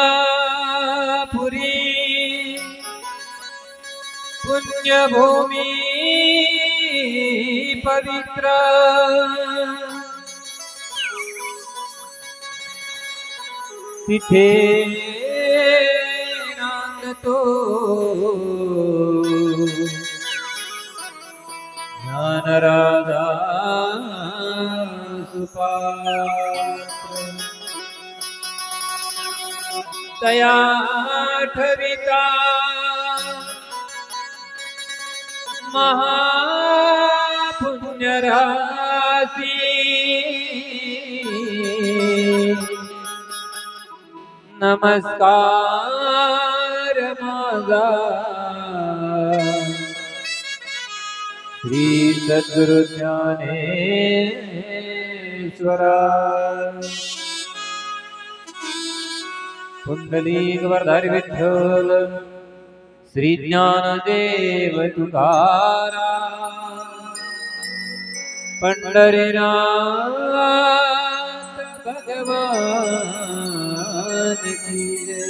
अलंकापुरी पुण्यभूमि पवित्र तिथे नांदतो ज्ञानराजा सुपात्र तया ठविता महापुण्यराशी नमस्कार माझा श्री सद्गुरु ज्ञानेश्वरा कुंडलिक वरदारी विठ्ठल श्री ज्ञानदेव तुकाराम पंढरीनाथ भगवान की जय।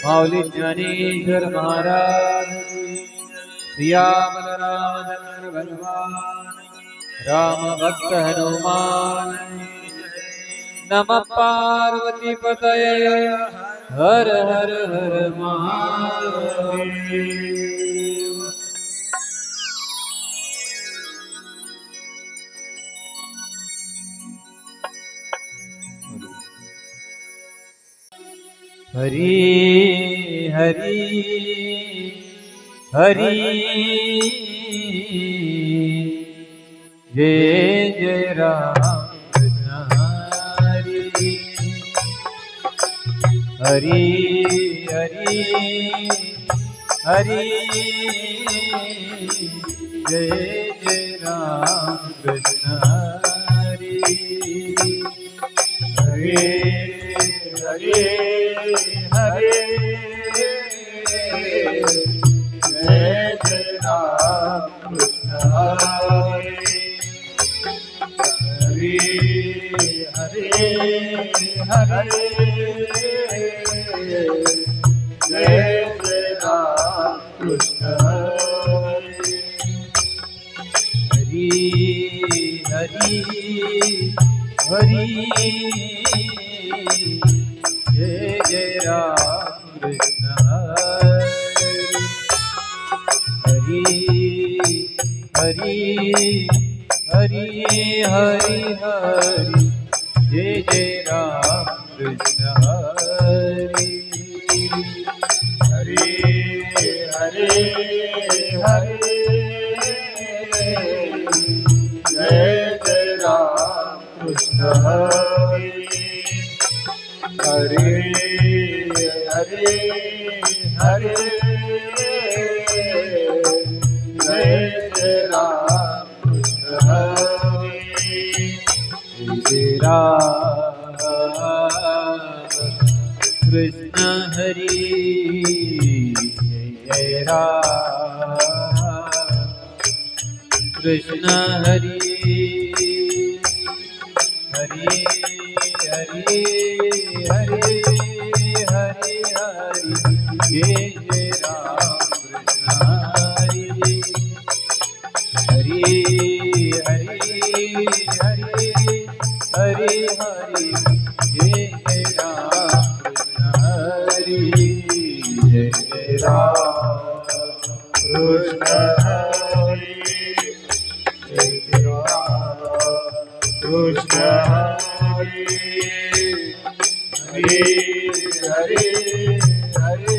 माऊली ज्ञानेश्वर महाराज सियावर रामचंद्र भगवान राम भक्त हनुमान नमः पार्वती पतये हर हर हर महादेव। हरि हरि हरि जय जय राम हरि हरि हरि जय जय राम कृष्ण हरि हरि हरि हरि जय जय राम कृष्ण हरि हरि हरि जय जय राम कृष्ण हरि हरि हरि जय जय राम कृष्ण हरि हरि हरि हरि हरि जय जय राम कृष्ण हरि हरि हरि हरि जय जय राम कृष्ण हरि हरि हरि हरि जय जय राम कृष्ण हरि जय राम कृष्ण हरि जय राम कृष्ण हरि हरि हरि हरि हरि हरि जय जय राम कृष्ण हरि हरि हरि हरि हरि हरि जय जय राम कृष्ण हरि जय जय राम कृष्ण हरि जय जय राम कृष्ण हरि हरि हरि हरि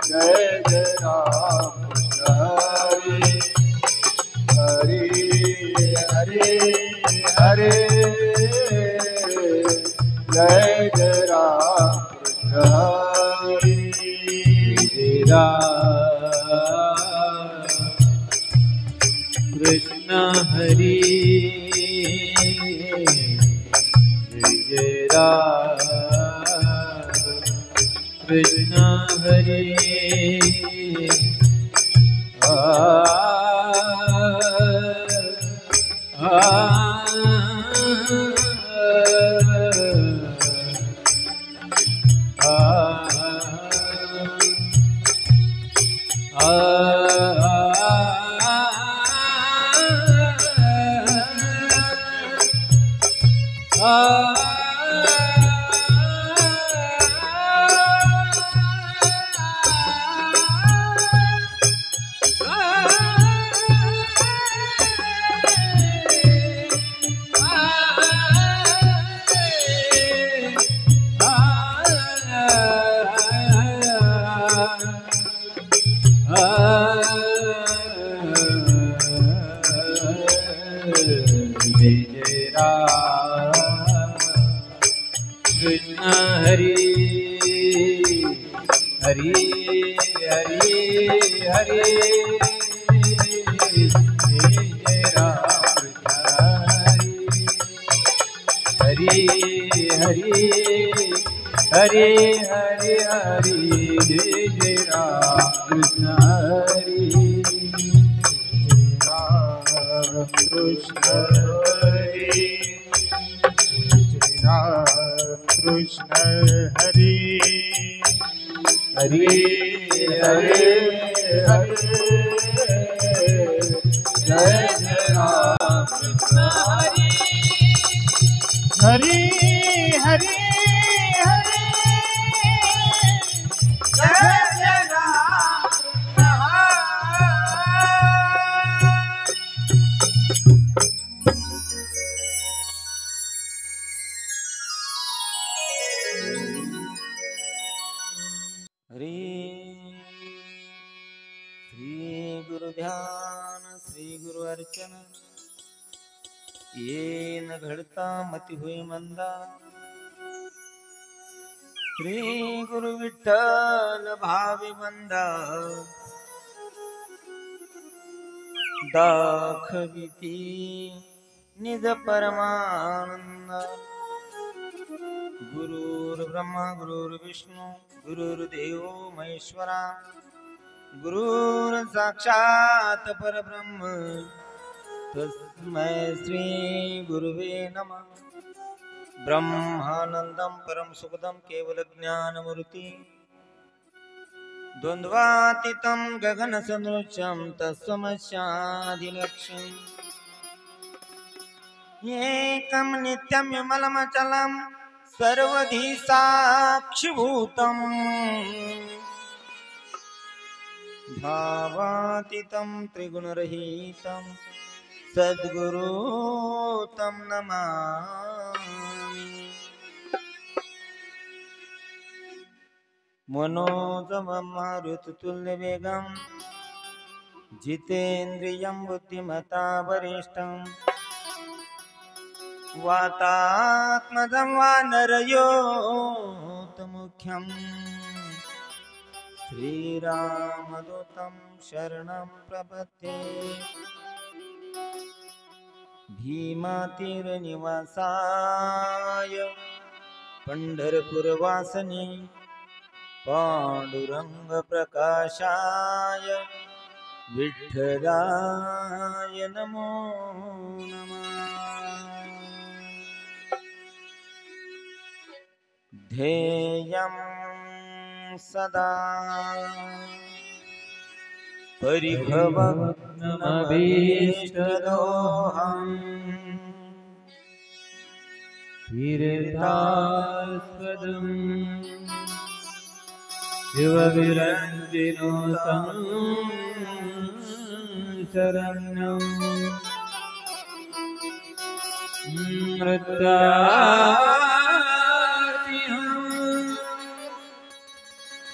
जय जय राम कृष्ण हरि हरि हरि जय राम कृष्ण हरि जय राम कृष्ण हरि हरे हरे हरे जय जय राम कृष्ण हरे राम कृष्ण हरे जय राम कृष्ण हरे हरे हरे हरे जय जय राम कृष्ण हरे हरे हरे येन घडता मती होय मंदा श्री गुरु विठ्ठल भावी बंदा दाखविती निज परमानंद गुरुर् ब्रह्मा गुरुर्विष्णू गुरुर्देव महेश्वरा गुरुर् साक्षात परब्रह्म तस्मै श्री गुरुवे नमः ब्रह्मानंदं परम सुखदं केवल ज्ञानमूर्ति द्वन्द्वातीतं गगनसदृशं तत्समस्यादिलक्ष्यम् एकं नित्यं विमलमचलं सर्वधि साक्षिभूतम् भावातीतं त्रिगुणरहितं सद्गुरु तं नमामि मनोजवं मारुततुल्यवेगं जितेन्द्रियं बुद्धिमता वरिष्ठं वातात्मजं वानरयोतमुख्यं श्रीरामदूतं शरणं प्रपद्ये भीमातीरनिवासाय पंढरपुरवासने पांडुरंग प्रकाशाय विठ्ठलाय नमो नमः ध्येयं सदा परिभवग्नमभीष्टदोहम् तीर्थास्पदं शिवविरञ्जिनो शरण्यं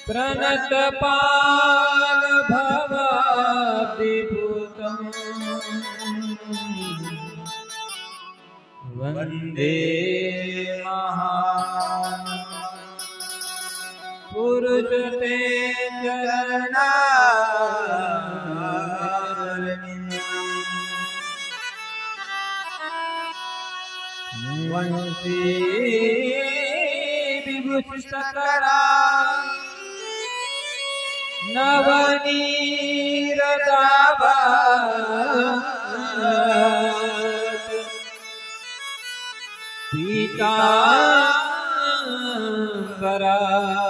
प्रणतपाल भवाब्धिभूतं वन्दे महापुरुषते वंशी विभूषितकरा नवनीरदाभा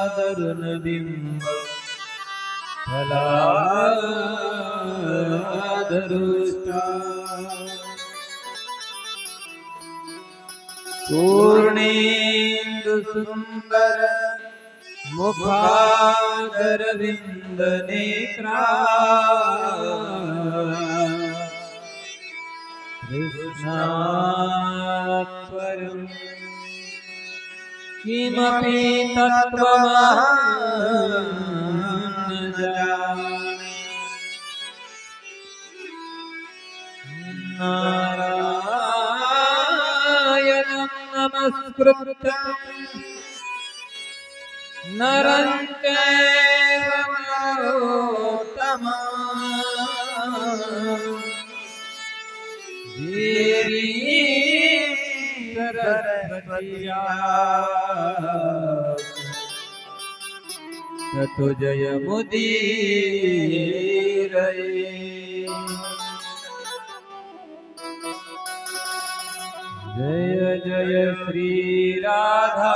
पीतांबरादरुणबिंब फलाधरुष्टा पूर्णेन्दु सुंदर मुखादरविंद नेत्रा कृष्णात्परं किमपि तत्त्वमहं न जाने नारायणं नमस्कृत्य नरं चैव नरोत्तमं देवीं सरस्वतीं ततो जयमुदीरये। जय जय श्री राधा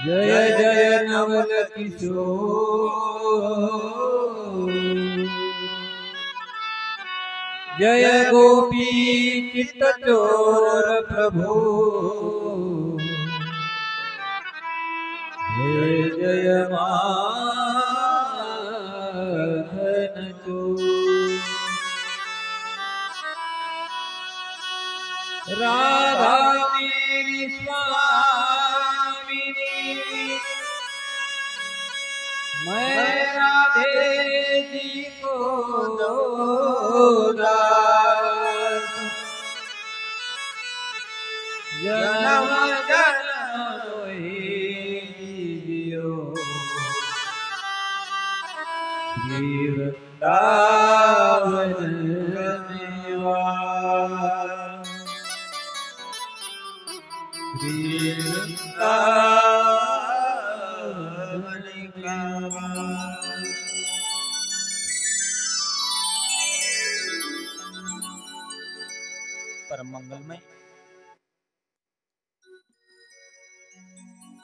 जय जय नवल किशोर जय गोपी चित्त चोर प्रभु जय जय माधन चोर राधा मेरी स्वामिनी मैं राधे जी को दास जन्म जन्म जियो श्री वृंदावन निवास श्री वृंदावन परम मंगलमय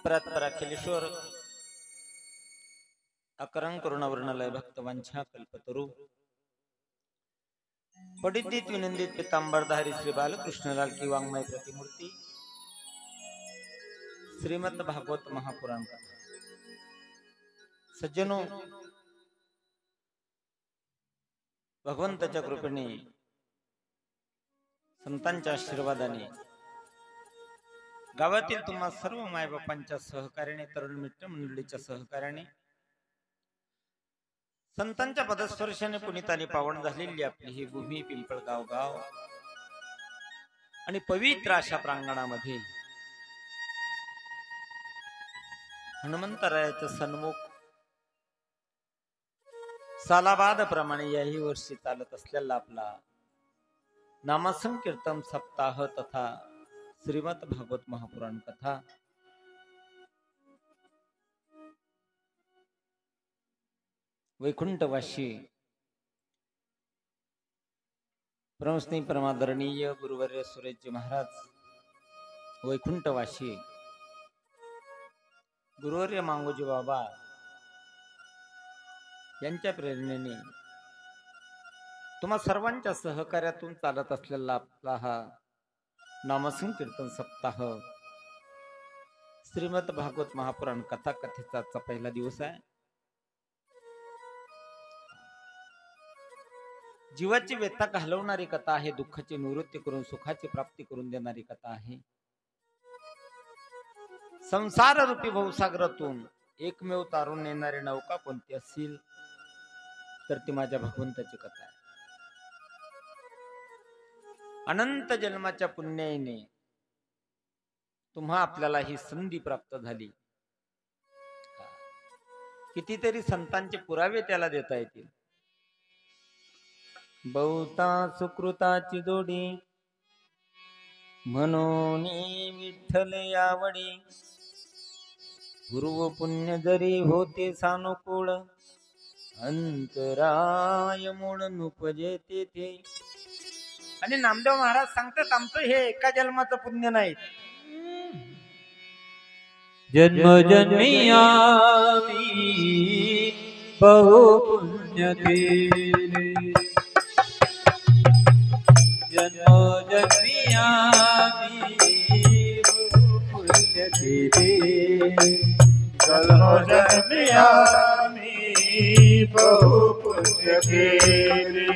परत्पर अखिलेश्वर अकरंग करुणावर्णलय भक्तवंछा कल्पतरु पडिदित विनंदित पीतांबरधारी श्री बालकृष्णलाल की वाङ्मय प्रतिमूर्ती श्रीमद भागवत महापुराण कथा। सज्जनो, भगवंताच्या कृपेने संतांच्या आशीर्वादाने गावातील तुम्हा सर्व मायबापांच्या सहकार्याने तरुण मित्र मंडळीच्या सहकार्याने संतांच्या पदस्पर्शाने पुनीताने पावन झालेली आपली ही भूमी पिंपळगाव गाव आणि पवित्र अशा प्रांगणामध्ये हनुमंतरायाच्या सन्मुख सालाबाद प्रमाणे याही वर्षी चालत असलेला आपला नामसंकीर्तन सप्ताह तथा श्रीमद भागवत महापुराण कथा वैकुंठवासी परमस्नेही परमादरणीय गुरुवर्य सुरेशजी महाराज वैकुंठवासी गुरुवर्य मांगोजी बाबा यांच्या प्रेरणेने तुम्हा सर्वांच्या सहकार्यातून चालत असलेला आपला हा नामसंकीर्तन सप्ताह श्रीमद भागवत महापुराण कथा कथेचा आजचा पहिला दिवस आहे। जीवाची व्यथा घालवणारी कथा आहे, दुःखाची निवृत्ती करून सुखाची प्राप्ती करून देणारी कथा आहे। संसार रूपी भवसागरातून एकमेव तारून नेणारी नौका कोणती असेल तर ती माझ्या भगवंताची कथा आहे। अनंत जन्माच्या पुण्याईने तुम्हा आपल्याला ही संधी प्राप्त झाली कितीतरी संतांचे पुरावे त्याला देता येतील. बहुता सुकृताची जोडी म्हणून विठ्ठल यावडी, पूर्व पुण्य जरी होते सानुकूळ, अंतराय मूळ नुपजे तेथे. आणि नामदेव महाराज सांगतात आमचं हे एका जन्माचं पुण्य नाही, जन्मजन्मी आम्ही बहु पुण्य केले, जन्मजन्मी आम्ही बहु पुण्य केले, जन्मजन्मी आम्ही बहु पुण्य केले,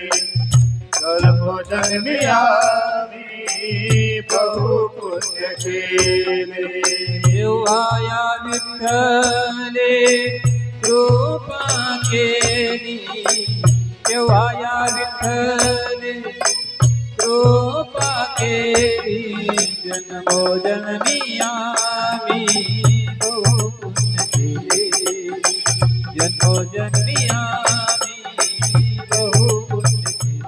जन्मजन्मी आम्ही बहु पुण्य केले. तेव्हा या विठ्ठले कृपा केली, तेव्हा या विठ्ठले कृपा केली, जन्मोजन्मी आम्ही बहु पुण्य केले, जन्मोजन्मी आम्ही बहु पुण्य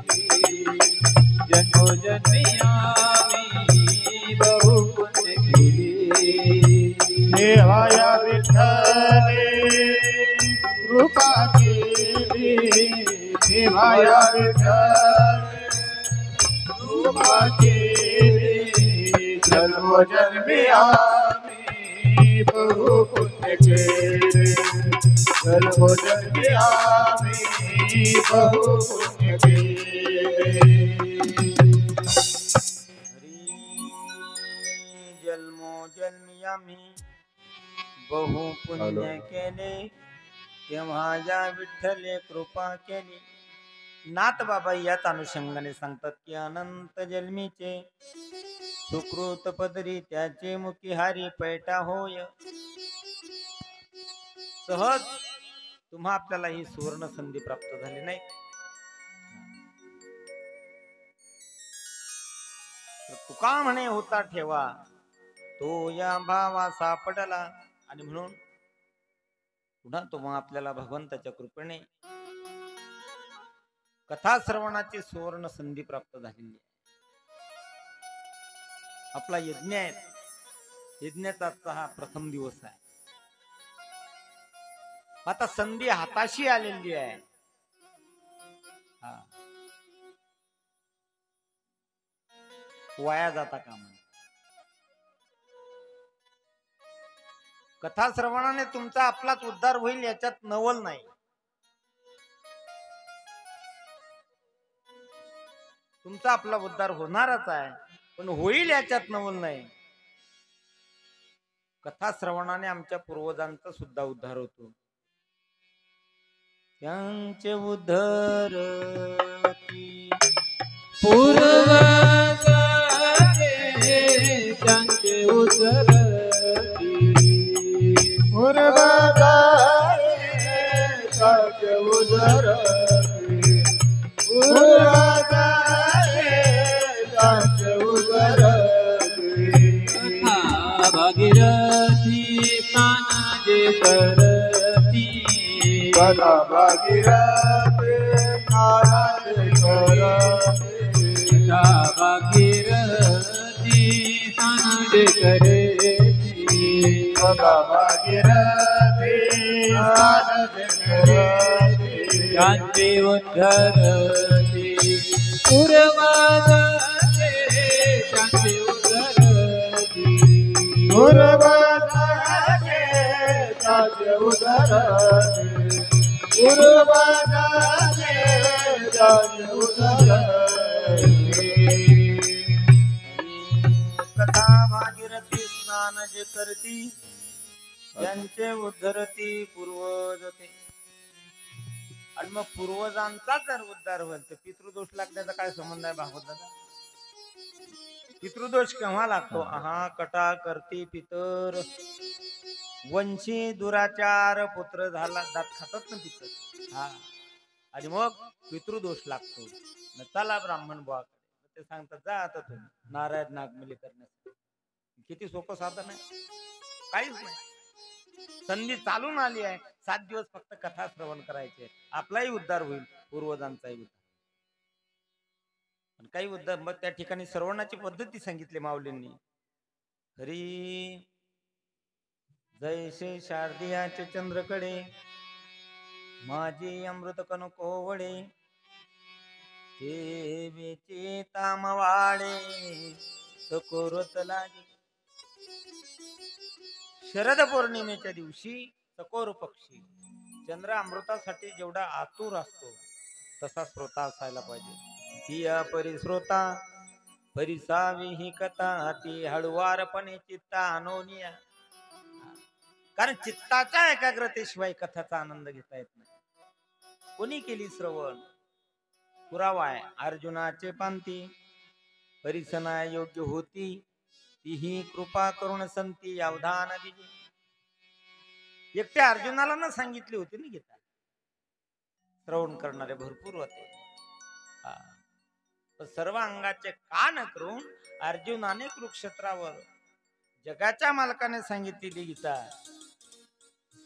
केले, जन्मोजन्मी आम्ही बहु पुण्य केले. देवाया विठ्ठले कृपा केली, देवाया विठ्ठले कृपा केली, जन्मजन्मी आम्ही बहु पुण्य केले, जन्मजन्मी आम्ही बहु पुण्य केले. जन्मोजन्मी आम्ही बहु पुण्य केले, तेव्हा या विठ्ठले कृपा केली. नाथ बाबा याच अनुषंगाने सांगतात की अनंत जन्मीचे सुकृत पदरी त्याचे मुखी हारी पैठा होय. सहज तुम्हा आपल्याला ही सुवर्ण संधी प्राप्त झाली नाही. तुका म्हणे होता ठेवा, तो या भावा सापडला. आणि म्हणून पुन्हा तुम्हा आपल्याला भगवंताच्या कृपेने कथा श्रवणाची सुवर्ण संधी प्राप्त झालेली आहे. आपला यज्ञ आहे, यज्ञाचा हा प्रथम दिवस आहे. आता संधी हाताशी आलेली आहे. वाया जाता कामा. कथा श्रवणाने तुमचा आपलाच उद्धार होईल याच्यात नवल नाही. तुमचा आपला उद्धार होणारच आहे, पण होईल याच्यात नवल नाही. कथा श्रवणाने आमच्या पूर्वजांचा सुद्धा उद्धार होतो. त्यांचे उद्धार पूर्वजाचे त्यांचे उद्धार, पूर्वजाचे त्यांचे उद्धार, पूर्वजाचे त्यांचे उद्धार. कथा भागीरथी स्नान जे करती, कथा भागीरथी स्नान जे करती, कथा भागीरथी स्नान जे करेती, कथा भागीरथी स्नान जे करती, त्यांचे उद्धरती. पूर्वजाचे त्यांचे उद्धरती, पूर्वजाचे त्यांचे उद्धरती, पूर्वजाचे त्यांचे उद्धरती. कथा भागीरथी स्नान जे करती, त्यांचे उद्धरती पूर्वज होते. आणि मग पूर्वजांचा जर उद्धार होईल तर पितृदोष लागण्याचा काय संबंध आहे भागवत दादा? पितृदोष केव्हा लागतो? आहा कटा करती पितर, वंशी दुराचार पुत्र झाला, दात खातात ना पितर. हा, आणि मग पितृदोष लागतो. चला ब्राह्मण बुवा, ते सांगतात जा आता तुम्ही नारायण नागमली करण्यासाठी. किती सोपं साधन आहे, काहीच नाही. संधी चालून आली आहे, 7 दिवस फक्त कथा श्रवण करायचे, आपलाही उद्धार होईल, पूर्वजांचाही उद्धार. पण काही उद्धार मग त्या ठिकाणी श्रवणाची पद्धती सांगितली माऊलींनी. हरी जैसे शारदियाचे चंद्रकडे माझे अमृत कन कोवळे, ते वेचे तामवाडे सकोरत लागे. शरद पौर्णिमेच्या दिवशी सकोर पक्षी चंद्र अमृतासाठी जेवढा आतुर असतो तसा श्रोता असायला पाहिजे. ती परिश्रोता परिसावी ही कथा, ती हळुवारपणे चित्ता अनोनिया. कारण चित्ताच्या एकाग्रतेशिवाय कथाचा आनंद घेता येत नाही. कोणी केली श्रवण? पुरावा आहे अर्जुनाचे पांती, परिसना योग्य होती तीही कृपा करून संती अवधान दिली. एकट्या अर्जुनाला न सांगितली होती ना गीता. श्रवण करणारे भरपूर होते. सर्व अंगाचे कान करून अर्जुनाने कुरुक्षेत्रावर जगाच्या मालकाने सांगितलेली गीता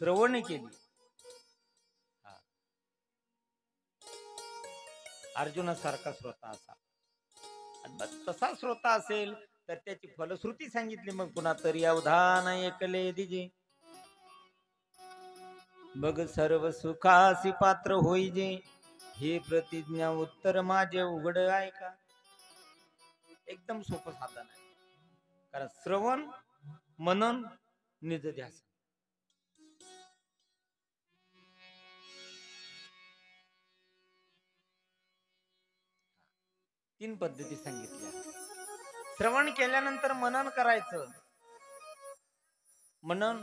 श्रवण केली. अर्जुनासारखा श्रोता असा, तसा श्रोता असेल तर त्याची फलश्रुती सांगितली. मग पुन्हा तरी अवधान ऐकले दिजे, बघ सर्व सुखासी पात्र होईजे, हे प्रतिज्ञा उत्तर माझे उघड ऐका. एकदम सोपं साधन आहे. कारण श्रवण मनन निजध्यासन. तीन पद्धती सांगितल्या. श्रवण केल्यानंतर मनन करायचं. मनन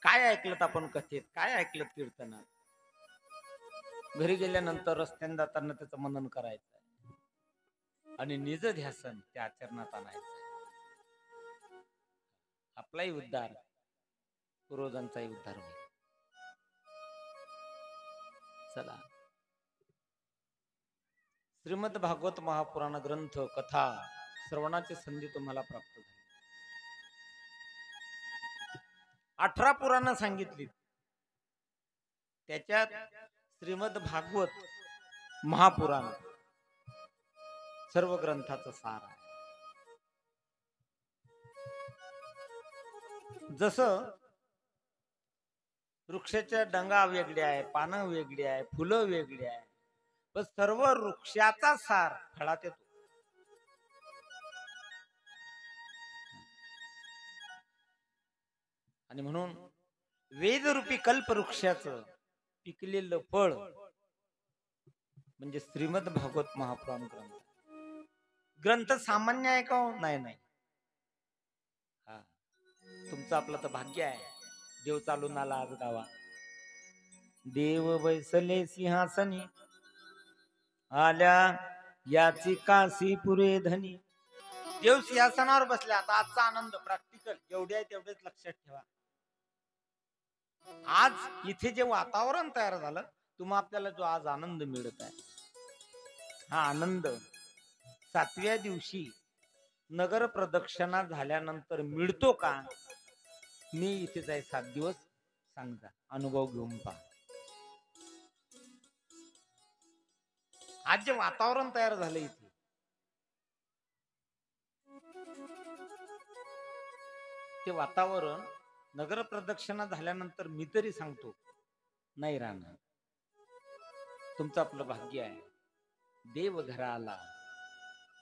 काय ऐकलं आपण कथेत, काय ऐकलं कीर्तनात. घरी गेल्यानंतर रस्त्याने जाताना त्याचं मनन करायचं आणि निज ध्यासन त्या आचरणात आणायचं. आपलाही उद्धार, पूर्वजांचाही उद्धार होईल. चला, श्रीमद भागवत महापुराण ग्रंथ कथा श्रवणाची संधी तुम्हाला प्राप्त झाली. 18 पुराण सांगितली. त्याच्यात श्रीमद भागवत महापुराण सर्व ग्रंथाचं सार आहे. जसं वृक्षाच्या डंगा वेगळ्या आहे, पानं वेगळी आहे, फुलं वेगळी आहे, पण सर्व वृक्षाचा सार फळात येतो. आणि म्हणून वेदरूपी कल्पवृक्षाचं पिकलेलं फळ म्हणजे श्रीमद भागवत महापुराण ग्रंथ. ग्रंथ सामान्य आहे का? नाही नाही. हा, तुमचं आपलं तर भाग्य आहे. देव चालून आला आज गावा. देव बैसले सिंहासनी, आल्या याची काशी पुरे धनी. देव सिंहासनावर बसले. आता आजचा आनंद प्रॅक्टिकल जेवढे आहे तेवढेच लक्षात ठेवा. आज इथे जे वातावरण तयार झालं, तुम्हा आपल्याला जो आज आनंद मिळत आहे, हा आनंद 7व्या दिवशी नगर प्रदक्षिणा झाल्यानंतर मिळतो का? मी इथेच आहे 7 दिवस, सांगता अनुभव घेऊन पहा. आज जे वातावरण तयार झालं इथे, ते वातावरण नगर प्रदक्षिणा झाल्यानंतर मी तरी सांगतो नाही राहणार. तुमचं आपलं भाग्य आहे. देव घराला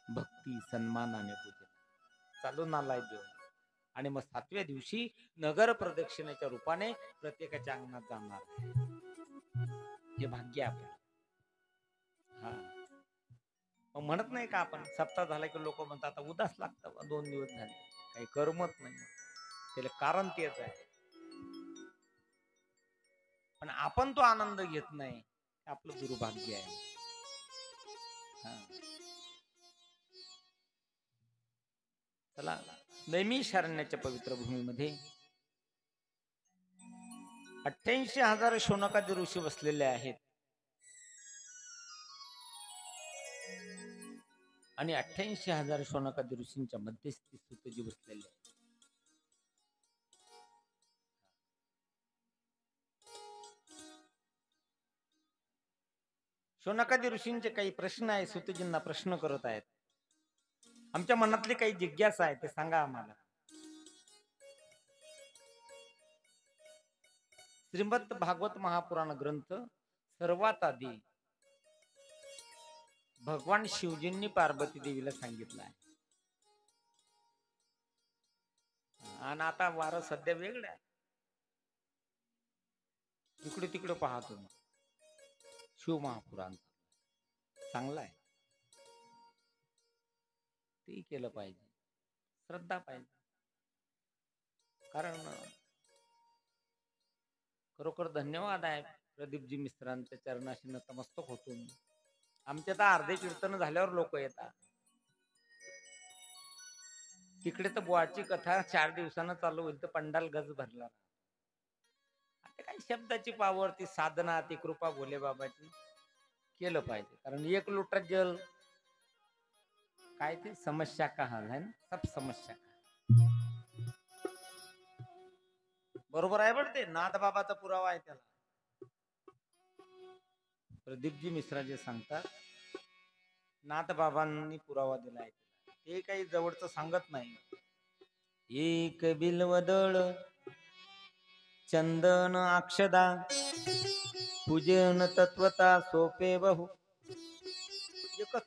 भक्ती सन्मानाने पूजन चालून आलाय देव. आणि मग 7व्या दिवशी नगर प्रदक्षिणेच्या रूपाने प्रत्येकाच्या अंगणात जाणार. हे भाग्य आपलं. हा, मग म्हणत नाही का आपण सप्ताह झाला की लोक म्हणतात आता उदास लागतं, 2 दिवस झाले काही करमत नाही. त्याला कारण तेच आहे. पण आपण तो आनंद घेत नाही, आपलं दुर्भाग्य आहे. चला, नैमिषारण्याच्या पवित्र भूमीमध्ये 88,000 शौनकादी ऋषी बसलेले आहेत. आणि 88,000 शौनकादी ऋषींच्या मध्यस्थी सुतजी बसलेले आहेत. शौनकादी ऋषींचे काही प्रश्न आहे, सुतजींना प्रश्न करत आहेत. आमच्या मनातली काही जिज्ञासा आहे ते सांगा आम्हाला. श्रीमद भागवत महापुराण ग्रंथ सर्वात आधी भगवान शिवजींनी पार्वती देवीला सांगितलं आहे. आणि आता वारं सध्या वेगळं आहे. इकडे तिकडे पाहतो शिव महापुराण चांगला आहे, ते केलं पाहिजे. श्रद्धा पाहिजे. कारण खरोखर धन्यवाद आहे प्रदीपजी मिश्रांच्या चरणाशी नतमस्तक होतो. आमच्या तर अर्धे कीर्तन झाल्यावर लोक येतात. तिकडे तर बुवाची कथा 4 दिवसानं चालू होईल तर पंडाल गज भरला. आता काही शब्दाची पावर, ती साधना, ती कृपा भोले बाबाची केलं पाहिजे. कारण एक लोटा जल काय ते समस्या का हल है ना, सब समस्या का. बरोबर आहे बरं, ते नाथ बाबाचा पुरावा आहे त्याला. प्रदीपजी मिश्रा जे सांगतात, नाथ बाबांनी पुरावा दिलाय. ते काही जवळचं सांगत नाही. एक बिल्वदळ चंदन अक्षदा पूजन तत्वता सोपे बहु. एकच,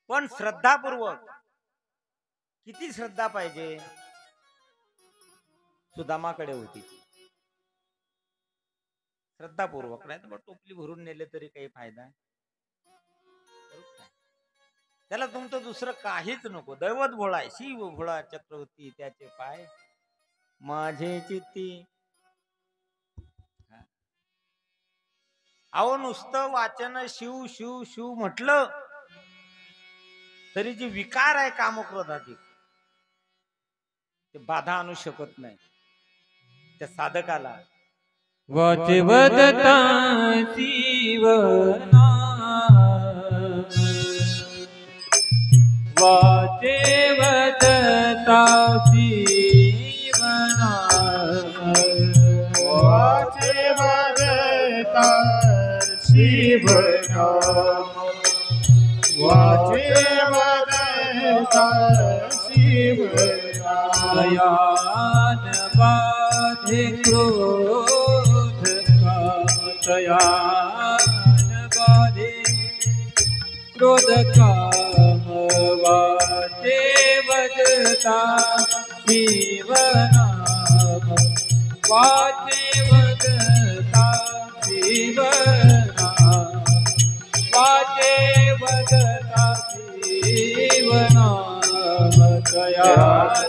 पण श्रद्धापूर्वक. किती श्रद्धा पाहिजे. सुदामाकडे होती श्रद्धापूर्वक. नाही तर टोपली भरून नेले तरी काही फायदा. त्याला तुमचं दुसरं काहीच नको. दैवत भोळा आहे, शिव भोळा चक्रवर्ती त्याचे पाय माझे चित्ती. अहो नुसतं वाचन शिव शिव शिव म्हटलं तरी जे विकार आहे कामक्रोधातील ते बाधा आणू शकत नाही त्या साधकाला. वाचे वदता शिवना, वाचे वदता शिवना, वाचे वदता शिवना, वाचे वदता शिवना. दयान बाधे क्रोध का, दयान बाधे क्रोध का. वाचे वदता शिवनाम, वाचे वदता शिवनाम, वाचे वदता शिवनाम. दयान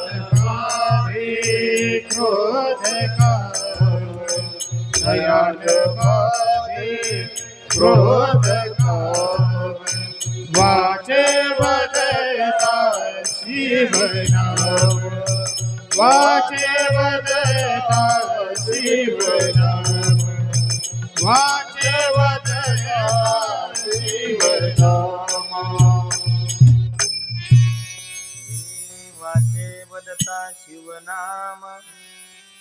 क्रोध का, दयान बाधे क्रोध का. वाचे वदता शिवनाम, वाचे वदता शिवनाम, वाचे वदता शिवनाम. वाचे वदता शिवनाम,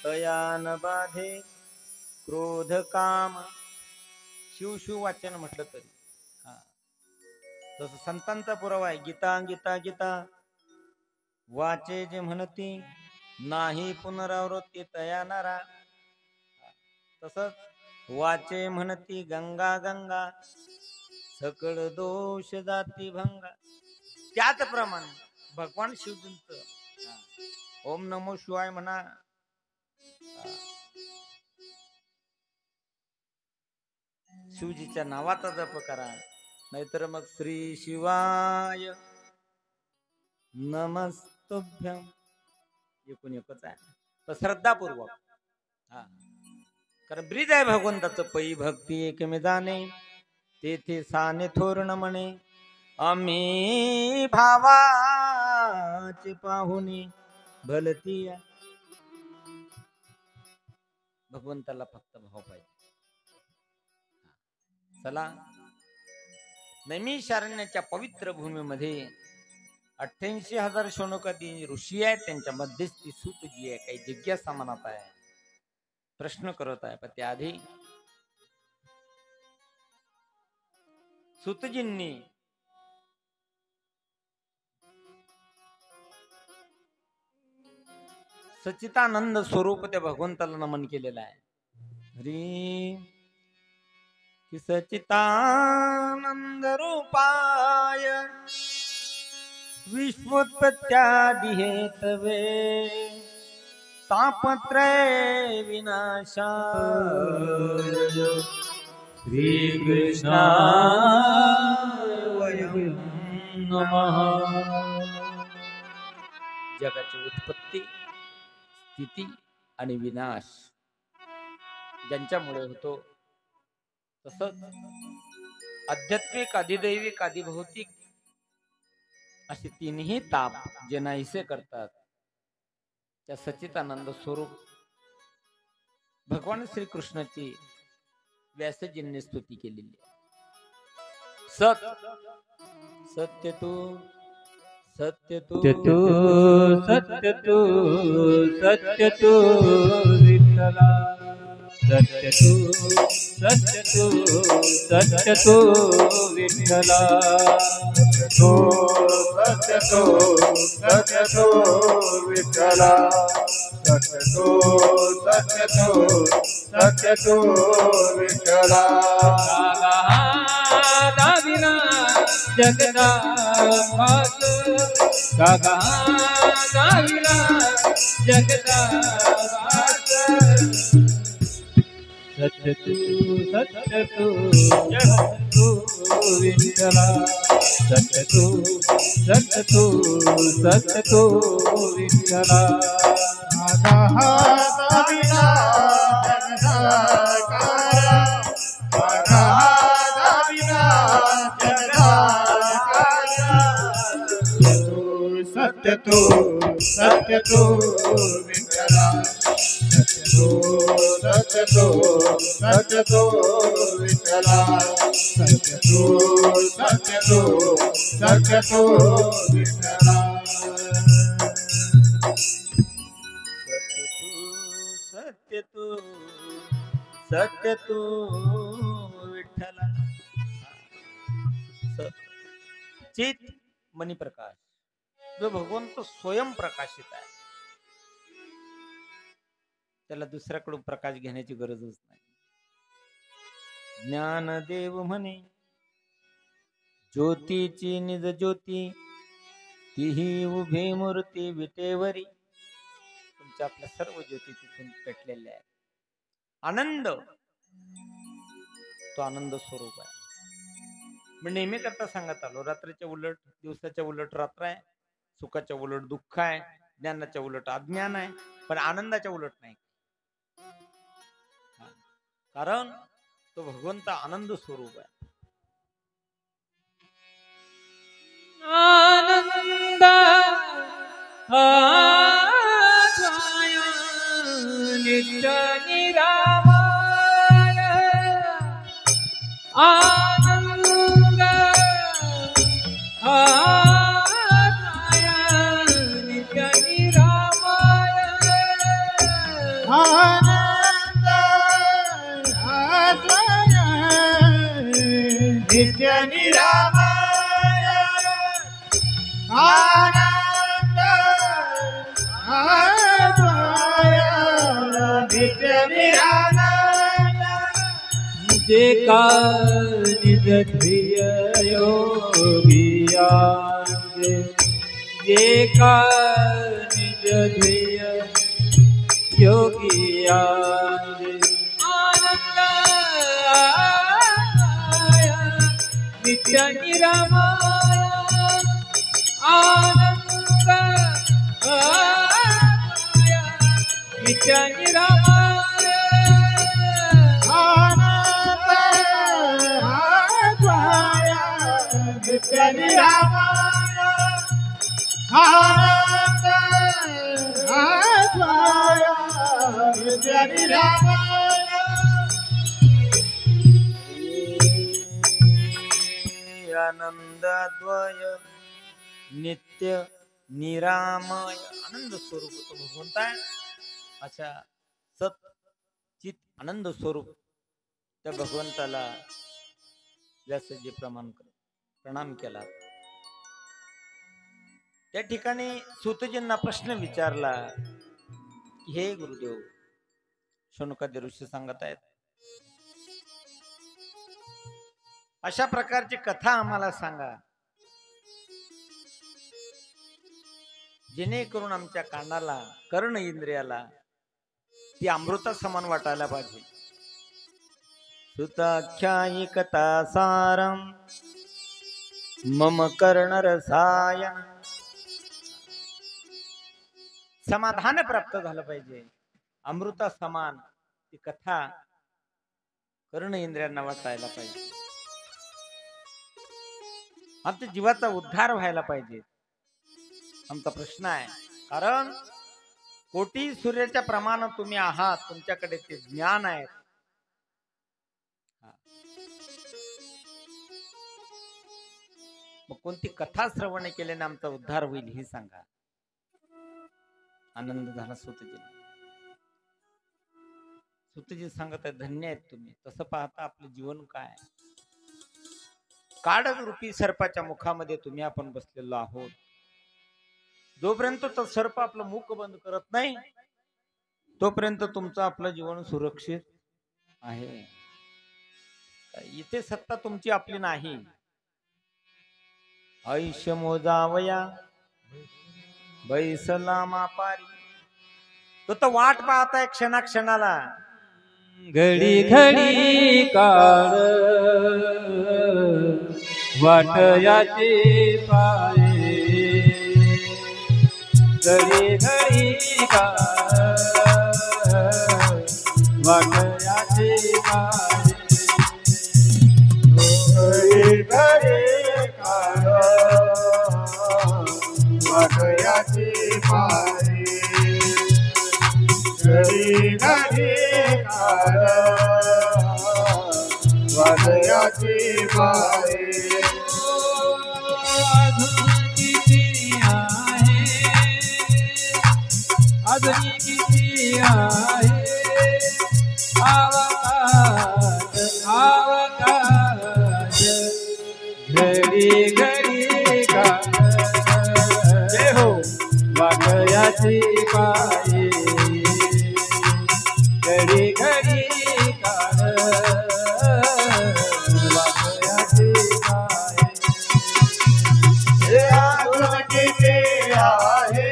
तयान बाधे क्रोध काम. शिव शिव वाचन म्हटलं तरी. तसं संतांचा पुरावा आहे. गीता गीता गीता वाचे जे म्हणती नाही पुनरावृत्ती तया नरा. तसंच वाचे म्हणती गंगा गंगा सकळ दोष जाती भंगा. त्याचप्रमाणे भगवान शिवजींचं ओम नमो शिवाय म्हणा, शिवजीच्या नावाचा जप करा. नाहीतर मग श्री शिवाय नमस्तुभ्यम एकूण एकच आहे. तर श्रद्धापूर्वक. कारण ब्रीद आहे भगवंताचं. पै भक्ती एकमे जाणे तेथे साने थोरण म्हणे. आम्ही भावाचे पाहुणे भलती. भगवंताला फक्त भाव पाहिजे. चला, नैमिषारण्याच्या पवित्र भूमीमध्ये 88,000 शौनकादी ऋषी आहेत. त्यांच्या मध्येच ती सूतजी आहे. काही जिज्ञासा मनात आहे, प्रश्न करत आहे. पण त्याआधी सुतजींनी सच्चिदानंद स्वरूप त्या भगवंताला नमन केलेलं आहे. हरी कि सच्चिदानंद रूपाय विश्वोत्पत्त्यादि हेतवे तापत्रय विनाशाय श्री कृष्णाय वयं नमः. जगाची उत्पत्ती, स्थिती आणि विनाश ज्यांच्यामुळे होतो, तसंच आध्यात्मिक, अधिदैविक, अधिभौतिक असे तीनही ताप जे नाहीसे करतात, त्या सच्चिदानंद स्वरूप भगवान श्रीकृष्णाची व्यासजींनी स्तुती केलेली आहे. सत्य तू सत्य तू सत्य तू सत्य तू विठ्ठला. सत्य तू सत्य तू सत्य तू विठ्ठला. तो सत्य तो सत्य तो विठ्ठला. सत्य तो सत्य तो सत्य तो विठ्ठला. दाविना जगदाभास. कागा दाविना जगदाभास. सत्य तू विठ्ठला. सत्य तू विठ्ठला. दाविना जगदाकारा. दाविना जगदाकारा. सत्य तू विठ्ठला. सत्य तो विठ्ठला. सत्य तो विठ्ठला. सत्य तू विठ्ठला. चित मणिप्रकाश जो भगवंत स्वयं प्रकाशित आहे, त्याला दुसऱ्याकडून प्रकाश घेण्याची गरजच नाही. ज्ञानदेव म्हणे ज्योतीची निज ज्योती, तीही उभे मूर्ती विटेवरी. तुमच्या आपल्या सर्व ज्योती तिथून पेटलेल्या आहेत. आनंद तो आनंद स्वरूप आहे. मी नेहमी करता सांगत आलो, रात्रीच्या उलट दिवसाच्या उलट रात्र आहे, सुखाच्या उलट दुःख आहे, ज्ञानाच्या उलट अज्ञान आहे, पण आनंदाच्या उलट नाही. कारण तो भगवंत आनंद स्वरूप आहे. आनंद नित्य निरामय. आनंद नित्य निरामय. आनंद नित्य निरामय. आनंद नित्य निरामय. जे का निज ध्येय योगियांचे. जे का निज ध्येय योगियांचे. आनंद नित्य निरामय. आनंद नित्य निरामय. आनंद नित्य निरामय. आनंद नित्य निरामय. आनंदाद्वय नित्य निरामय आनंद स्वरूप तो भगवंत आहे. अशा सत चित आनंद स्वरूप त्या भगवंताला व्यासजी प्रणाम केला. त्या ठिकाणी सूतजींना प्रश्न विचारला की हे गुरुदेव, शौनकादी ऋषी सांगत आहेत, अशा प्रकारची कथा आम्हाला सांगा जेणेकरून आमच्या कानाला, कर्ण इंद्रियाला ती अमृता समान वाटायला पाहिजे. सुताख्यायी कथा सारम मम कर्ण रसायन. समाधान प्राप्त झालं पाहिजे. अमृता समान ती कथा कर्ण इंद्रियांना वाटायला पाहिजे. आमच्या जीवाचा उद्धार व्हायला पाहिजे आमचा प्रश्न आहे. कारण कोटी सूर्याच्या प्रमाणात तुम्ही आहात, तुमच्याकडे ते ज्ञान आहे. मग कोणती कथा श्रवण केल्याने आमचा उद्धार होईल हे सांगा. आनंद झाला सूतजी. सूतजी सांगत आहे, धन्य आहेत तुम्ही. तसं पाहता आपलं जीवन काय, काडग रूपी सर्पाच्या मुखामध्ये तुम्ही आपण बसलेलो आहोत. जोपर्यंत तो सर्प आपलं मुख बंद करत नाही तोपर्यंत तुमचं आपलं जीवन सुरक्षित आहे. इथे सत्ता तुमची आपली नाही. आयुष्य मोजावया बैसला मापारी. तो तर वाट पाहताय क्षणाक्षणाला. घडी घडी काळ वाटयाचे पाये. घडी घडी काळ वाटयाचे पाये. घडी घडी काळ वाटयाचे पाये. घडी घडी काळ वाटयाचे पाये. अजून किती आहे अवकाश अवकाश. घडी घडी काळ जय हो वाटयाची पाये. घडी घडी काळ वाटयाची पाये. अजून किती आहे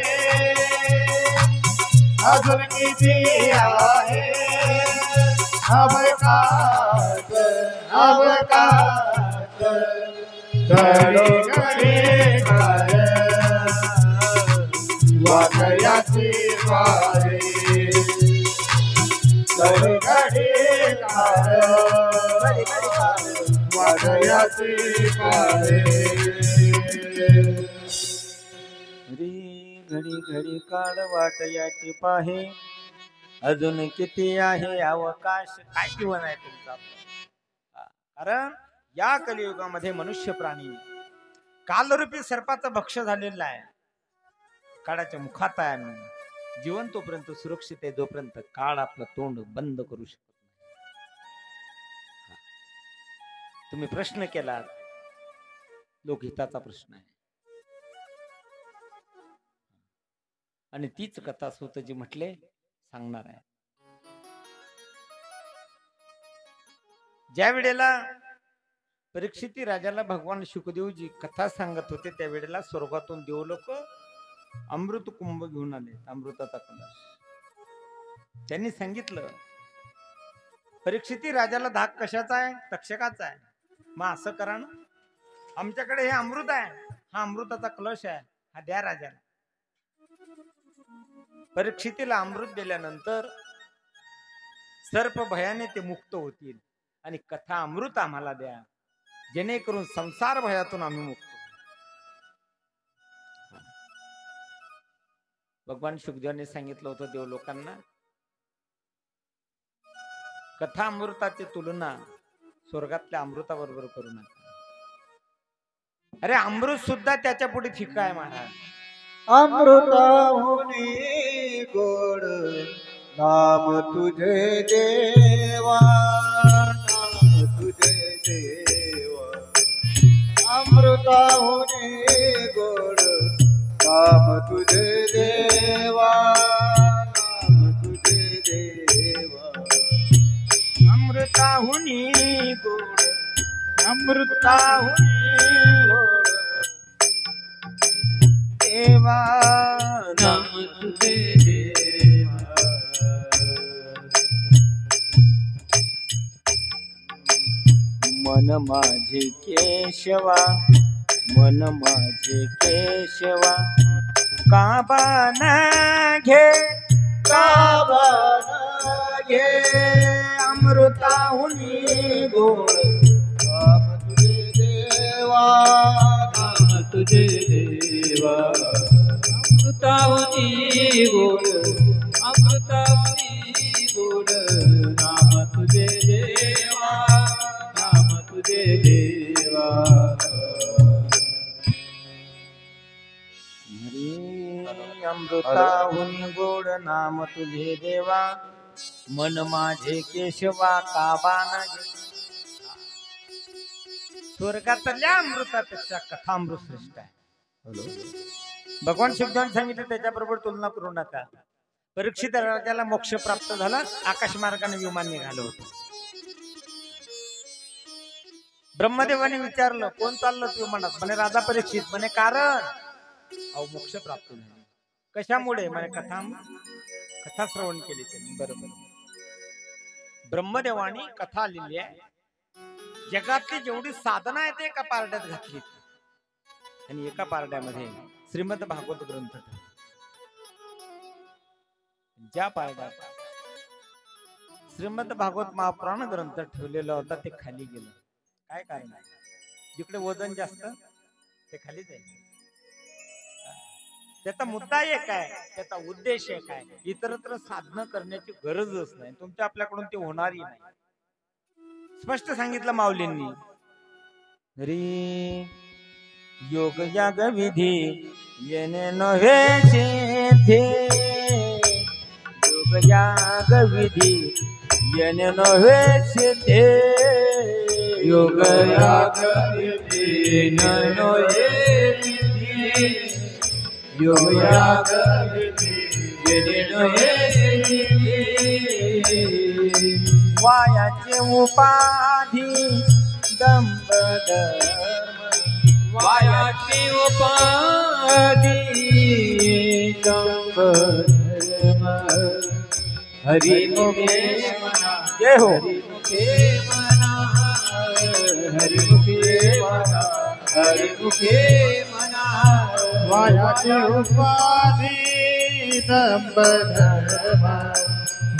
अजून किती आहे अवकाश अवकाश. घडी घडी काळ वाटयाची पाये. घडी घडी काळ वाटयाची पाये. घडी घडी काळ वाटयाची पाहे. अजून किती आहे अवकाश. काय जीवन आहे तुमचं. कारण या कलियुगामध्ये मनुष्य प्राणी कालरूपी सर्पाचा भक्ष झालेला आहे. काळाच्या मुखात आहे आम्ही. जीवन तोपर्यंत सुरक्षित आहे जोपर्यंत काळ आपलं तोंड बंद करू शकत नाही. तुम्ही प्रश्न केला, लोकहिताचा प्रश्न आहे. आणि तीच कथा सूतजी म्हटले सांगणार आहे. ज्या वेळेला परीक्षिती राजाला भगवान शुकदेवजी कथा सांगत होते त्यावेळेला स्वर्गातून देवलोक अमृत कुंभ घेऊन आले, अमृताचा कलश. त्यांनी सांगितलं, परीक्षिती राजाला धाक कशाचा आहे, तक्षकाचा आहे. मग असं करा ना, आमच्याकडे हे अमृत आहे, हा अमृताचा कलश आहे, हा द्या राजाला. परीक्षितीला अमृत दिल्यानंतर सर्प भयाने ते मुक्त होतील आणि कथा अमृत आम्हाला द्या जेणेकरून संसार भयातून आम्ही मुक्त. भगवान शुकदेवाने सांगितलं होतं देवलोकांना, कथा अमृताची तुलना स्वर्गातल्या अमृताबरोबर करू नका. अरे अमृत सुद्धा त्याच्या पुढे फिका आहे महाराज. अमृताहुनी गोड नाम तुझे देवा, नाम तुझे देवा. अमृताहुनी गोड नाम तुझे देवा, नाम तुझे देवा. अमृताहुनी गोड अमृताहुनी गोड देवा नाम तुझे देवा. मन माझे केशवा, मन माझे केशवा, काबाना घे, काबाना घे. अमृताहुनी गोड नाम तुझे देवा, नाम तुझे देवा. अमृताहुनी गोड अमृताहुनी गोड नाम तुझे देवा, नाम तुझे देवा. अमृताहुनी गोड नाम तुझे देवा, मन माझे केशवा काबाना घे. स्वर्गातल्या अमृतापेक्षा कथामृत श्रेष्ठ आहे. भगवान शुद्धांनी सांगितलं त्याच्याबरोबर तुलना करू नका. परीक्षित राजाला मोक्ष प्राप्त झाला, आकाश मार्गाने विमान निघालं होतं. ब्रह्मदेवाने विचारलं कोण चाललं विमानात? म्हणे राजा परीक्षित. म्हणे कारण? अहो मोक्ष प्राप्त झाले. कशामुळे? म्हणे कथा श्रवण केली त्यांनी. बरोबर. ब्रह्मदेवानी कथा लिहिली आहे. जगातली जेवढी साधना आहे ते एका पारड्यात घातली आणि एका पारड्यामध्ये श्रीमद भागवत ग्रंथ ठेवला. ज्या पारड्यात श्रीमद भागवत महापुराण ग्रंथ ठेवलेला होता ते खाली गेलं. काय कारण आहे? जिकडे वजन जास्त ते खाली जाईल. त्याचा मुद्दा एक आहे, त्याचा उद्देश एक आहे. इतरत्र साधना करण्याची गरजच नाही. तुमच्या आपल्याकडून ते होणारही नाही. स्पष्ट सांगितलं माऊलींनी. रे योग याग विधी येणे नव्हे सिद्धे, योग याग विधी येणे नव्हे सिद्धे, योग याग विधी नव्हे सिद्धे, योग याग विधी येणे नव्हे सिद्धे. वायाचे उपाधी दंभ धर्म, वायाची उपाधी दंभ धर्म. हरिमुखे मना, जय हो. हरिमुखे मना, हरिमुखे मना, हरिमुखे मना. वायाची उपाधी दंभ धर्म,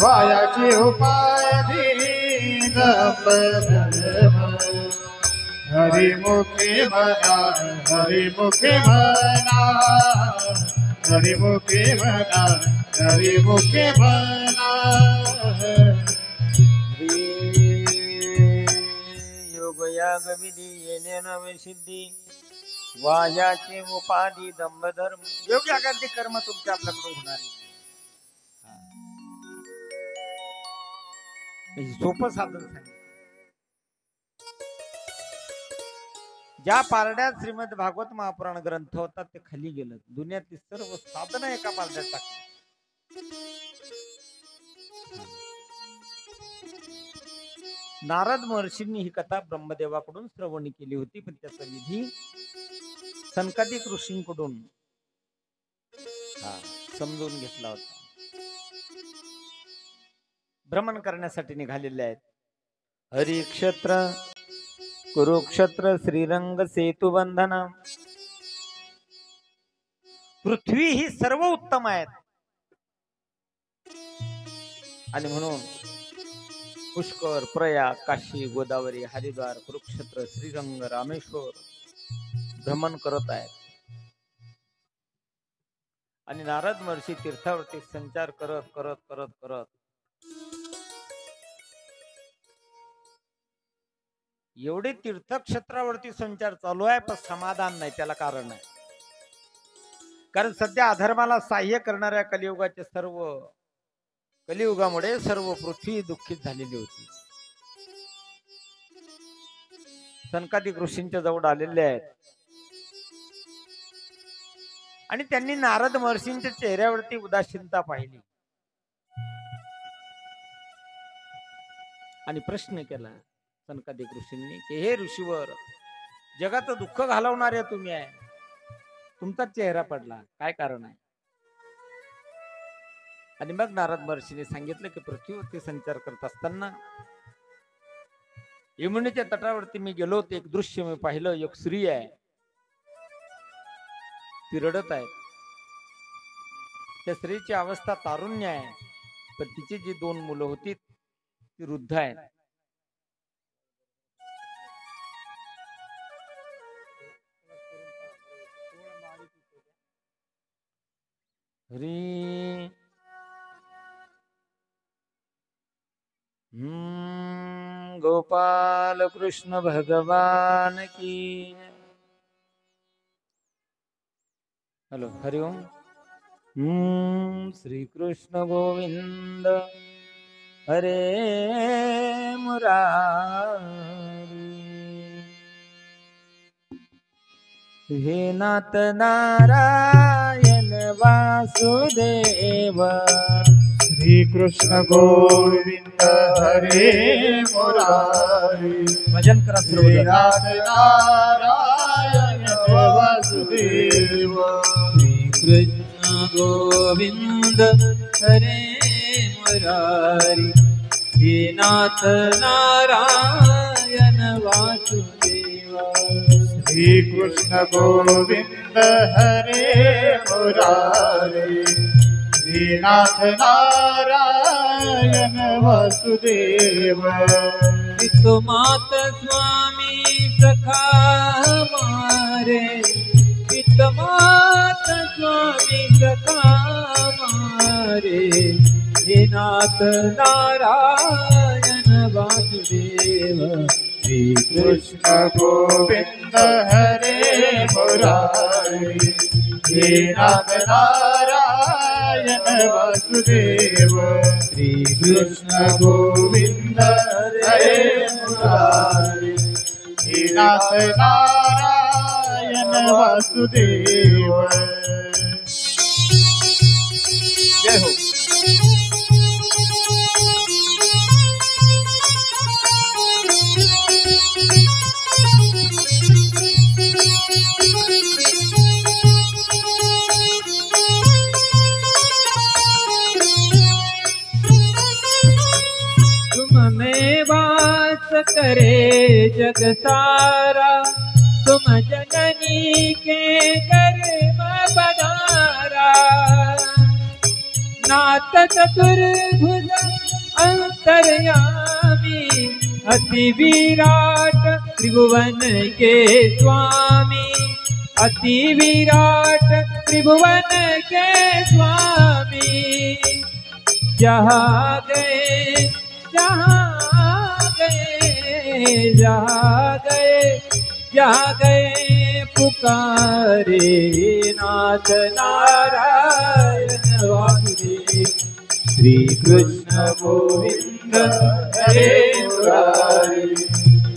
वायाची उपाधी दंभ धर्म. हरिमुखे मना, हरिमुखे मना, हरिमुखे मना, हरिमुखे मना. योग याग विधी येणे नवे सिद्धी, वायाचे उपाधी दंभ धर्म. योग्य यागाचे कर्म तुमच्या आपल्याकडून होणार नाही. सोपं साधन सांगितलं. ज्या पारड्यात श्रीमद भागवत महापुराण ग्रंथ होता ते खाली गेलं. दुनियातली सर्व साधनं एका पारड्यात टाकली. नारद महर्षींनी ही कथा ब्रह्मदेवाकडून श्रवणी केली होती, पण त्याचा विधी सनकादिक ऋषींकडून समजून घेतला होता. भ्रमण करण्यासाठी निघालेले आहेत. हरिक्षेत्र कुरुक्षेत्र श्रीरंग सेतु बंधन. पृथ्वी ही सर्व उत्तम आहेत आणि म्हणून पुष्कर, प्रयाग, काशी, गोदावरी, हरिद्वार, कुरुक्षेत्र, श्रीरंग, रामेश्वर भ्रमण करत आहेत. आणि नारद महर्षी तीर्थावरती संचार करत करत करत करत एवढे तीर्थक्षेत्रावरती संचार चालू आहे, पण समाधान नाही. त्याला कारण आहे, कारण सध्या अधर्माला सहाय्य करणाऱ्या कलियुगाचे कलियुगामुळे सर्व पृथ्वी दुःखित झालेली होती. सनकादिक ऋषींच्या जवळ आलेले आहेत. आणि त्यांनी नारद महर्षींच्या चेहऱ्यावरती उदासीनता पाहिली आणि प्रश्न केला सनकादिक ऋषींनी की हे ऋषीवर, जगाचं दुःख घालवणारे तुम्ही आहे, तुमचा चेहरा पडला, काय कारण आहे? आणि मग नारद महर्षीने सांगितलं की पृथ्वीवरती संचार करत असताना यमुनेच्या तटावरती मी गेलो होतो, एक दृश्य मी पाहिलं. एक स्त्री आहे, ती रडत आहे. त्या स्त्रीची अवस्था तारुण्य आहे, पण तिची जी 2 मुलं होती ती वृद्ध आहेत. हरी गोपाल कृष्ण भगवान की. हॅलो, हरिओम. श्री कृष्ण गोविंद हरे मुरारी. हे नाथ नारायण वासुदेव. श्री कृष्ण गोविंद हरे मुरारी. भजन करा सर्वजण. नाथ नारायण वासुदेव. श्री कृष्ण गोविंद हरे मुरारी. हे नाथ नारायण वासुदेव. श्री कृष्ण गोविंद हरे मुरारी. श्रीनाथ नारायण वासुदेव. पितुमात स्वामी सखा मारे. पितुमात स्वामी सखा मारे. हे नाथ नारायण वासुदेव. श्री कृष्ण गोविंद हरे मुरारी. श्रीनाथ नारायण वासुदेव. श्री कृष्ण गोविंद हरे मुरारी. श्रीनाथ नारायण वासुदेव. जय हो. वास करे जग सारा. तुम जननी के कर्म पधारा. नाथ चतुर्भुज अंतर्यामी. अति विराट त्रिभुवन के स्वामी. अति विराट त्रिभुवन के स्वामी. जहाँ गए जहाँ गए पुकारे. नाथ नारायण वासुदेव. श्री कृष्ण गोविंद हरे मुरारी.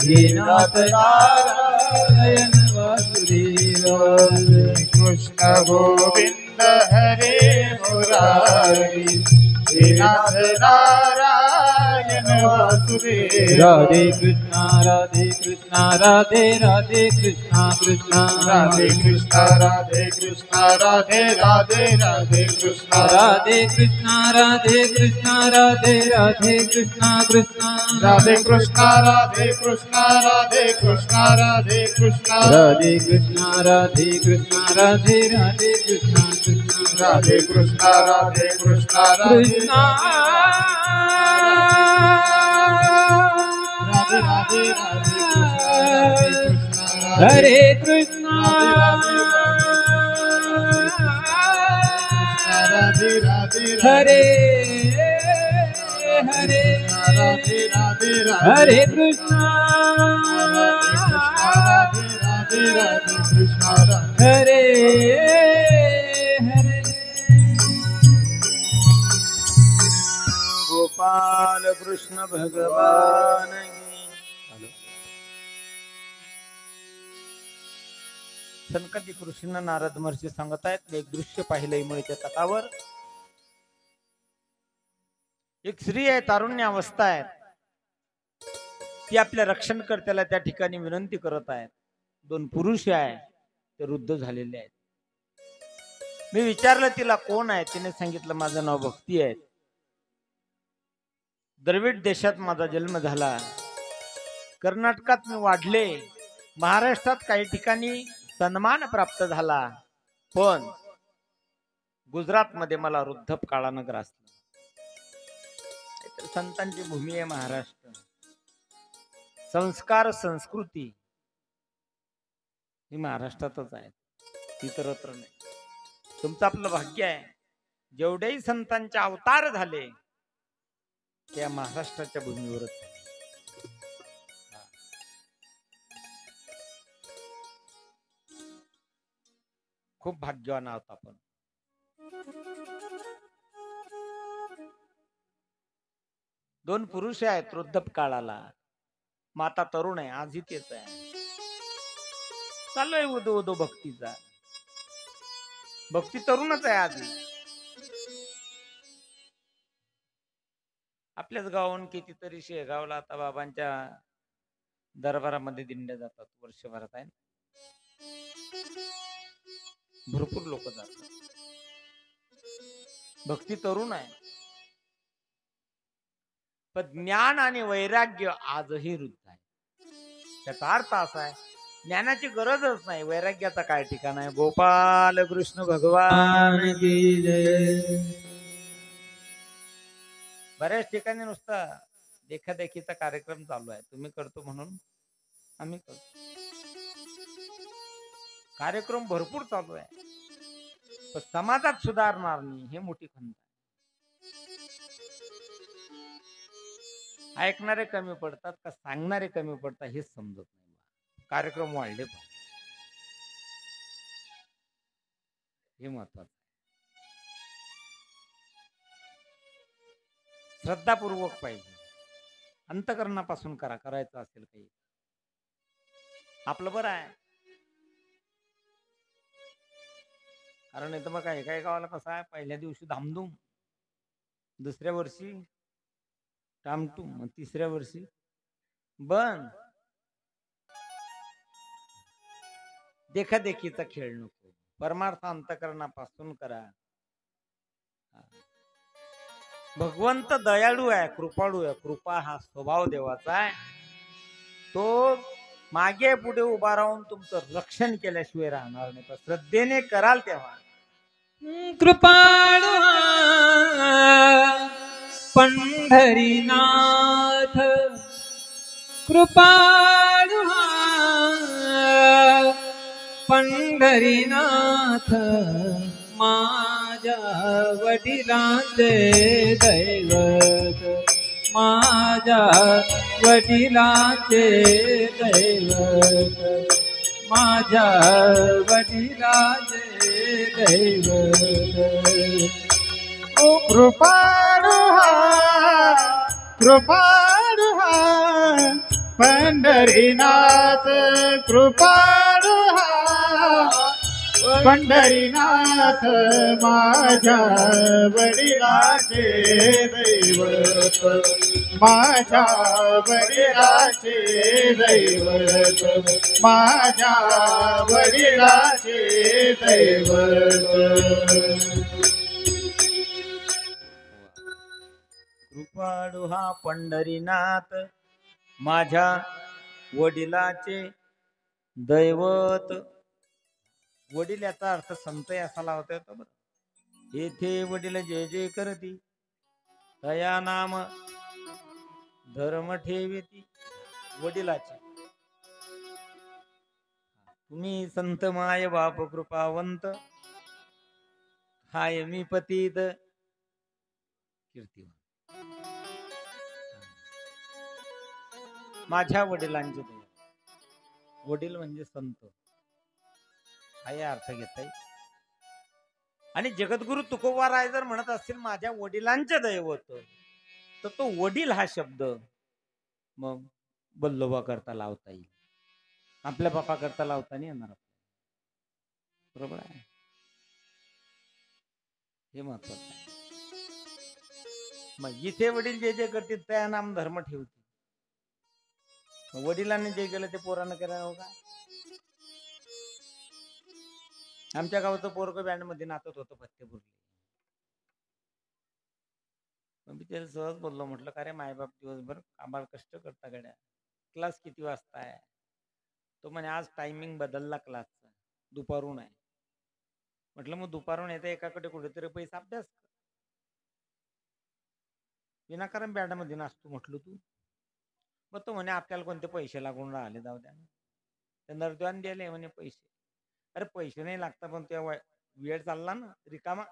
हे नाथ नारायण वासुदेव. श्री कृष्ण गोविंद हरे मुरारी. श्रीनाथ नारायण वासुदेव. राधे कृष्णा राधे कृष्णा राधे राधे कृष्णा कृष्णा. राधे कृष्णा राधे कृष्णा राधे राधे राधे कृष्णा. राधे कृष्णा राधे कृष्णा राधे राधे कृष्णा कृष्णा. राधे कृष्णा राधे कृष्णा राधे कृष्णा राधे कृष्णा. राधे कृष्णा राधे कृष्णा राधे राधे कृष्णा कृष्णा. राधे कृष्णा राधे कृष्णा राधे कृष्णा. राधे राधे राधे कृष्णा कृष्णा. हरे कृष्णा राधे राधे हरे हरे. राधे राधे हरे कृष्णा राधे राधे राधे कृष्णा. हरे हरे. गोपाल कृष्ण भगवान की. सनकादिक ऋषींना नारद महर्षी सांगत आहेत. एक दृश्य पाहिलं यमुनेच्या तटावर. एक स्त्री आहे, तारुण्य अवस्था आहे, ती आपल्या रक्षणकर्त्याला त्या ठिकाणी विनंती करत आहेत. दोन पुरुष आहे, ते वृद्ध झालेले आहेत. मी विचारलं तिला कोण आहे, तिने सांगितलं माझं नाव भक्ती आहे. द्रविड देशात माझा जन्म झाला, कर्नाटकात मी वाढले, महाराष्ट्रात काही ठिकाणी सन्मान प्राप्त झाला, पण गुजरात मध्ये मला वृद्धप काळानं ग्रासलं. संतांची भूमी आहे महाराष्ट्र. संस्कार संस्कृती ही महाराष्ट्रातच आहे, इतरत्र नाही. तुमचं आपलं भाग्य आहे, जेवढेही संतांचे अवतार झाले त्या महाराष्ट्राच्या भूमीवरच झाले. खूप भाग्यवान आहोत आपण. दोन पुरुष आहेत वृद्धप काळाला, माता तरुण आहे, आजही तेच आहे. चाललोय उदो उदो भक्तीचा. भक्ती तरुणच आहे आधी. आपल्याच गावाहून कितीतरी शेगावला आता बाबांच्या दरबारामध्ये दिंड्या जातात वर्षभरात, आहे ना. भरपूर लोक जातात. भक्ती तरुण आहे, पण ज्ञान आणि वैराग्य आजही वृद्ध आहे. त्याचा अर्थ असा आहे, ज्ञानाची गरजच नाही, वैराग्याचा काय ठिकाण आहे. गोपाल कृष्ण भगवान की जय. बऱ्याच ठिकाणी नुसता देखादेखीचा कार्यक्रम चालू आहे. तुम्ही करतो म्हणून आम्ही करतो. कार्यक्रम भरपूर चालू आहे, पण समाजात सुधारणार नाही, हे मोठी खंत आहे. ऐकणारे कमी पडतात का सांगणारे कमी पडतात हेच समजत नाही. कार्यक्रम वाढले पाहिजे, हे महत्वाचं. श्रद्धापूर्वक पाहिजे, अंतकरणापासून करा. करायचं असेल काही आपलं बरं आहे. कारण इथं मग काही काही गावाला कसं आहे, पहिल्या दिवशी धामधूम, दुसऱ्या वर्षी टामटूम, तिसऱ्या वर्षी बंद. देखादेखीचा खेळ नको, परमार्थ अंतकरणापासून करा. भगवंत दयाळू आहे, कृपाळू आहे. कृपा हा स्वभाव देवाचा आहे. तो मागे पुढे उभा राहून तुमचं रक्षण केल्याशिवाय राहणार नाही. श्रद्धेने कराल तेव्हा. कृपाळू पंढरीनाथ, कृपाळू पंढरीनाथ, माझ्या वडिलांचे दैवत, माझ्या वडिलांचे दैवत, माझ्या वडिलांचे दैवत. ओ कृपाळू पंढरीनाथ, कृपाळू पंढरीनाथ, माझ्या वडिलांचे दैवत, माझ्या वडिलांचे दैवत, माझ्या वडिलांचे दैवत. कृपाळू हा पंढरीनाथ, माझ्या वडिलाचे दैवत. वडील याचा अर्थ संत असा लावता येतो बरं. येथे वडील जय जय करती, तया नाम धर्म ठेवेती. वडिलाचे तुम्ही संत माय बाप कृपावंत, हाय मी पतित कीर्तिवान. माझ्या वडिलांचे दैवत. वडील म्हणजे संत, हा अर्थ घेता येईल. आणि जगद्गुरु तुकोबाराय जर म्हणत असतील माझ्या वडिलांचे दैवत, तर तो वडील हा शब्द मग बल्लोबा करता लावता येईल, आपल्या बापा करता लावता नाही येणार. बरोबर आहे, हे महत्वाचं आहे. मग इथे वडील जे जे करतील त्या नाम धर्म ठेवतील. वडिलांनी जे केलं ते पोरानं करायला हो का? आमच्या गावाचं पोरग बँड मध्ये नाचत होतं फत्तेपूरला. मी त्याला सहज बोललो, म्हटलं का रे मायबाप दिवसभर आम्हाला कष्ट करता गड्या, क्लास किती वाजता आहे? तो म्हणे आज टायमिंग बदलला क्लासचा, दुपारून आहे. म्हटलं मग दुपारून येते एकाकडे कुठेतरी पैसा अभ्यास कर, विनाकारण बँड मध्ये नाचतो म्हटलं तू. मग तो म्हणे आपल्याला कोणते पैसे लागून राहिले, जाऊ द्या. त्या नरदेवान दिले म्हणे पैसे. अरे पैसे नाही लागतात पण तेव्हा वेळ चालला ना रिकामा.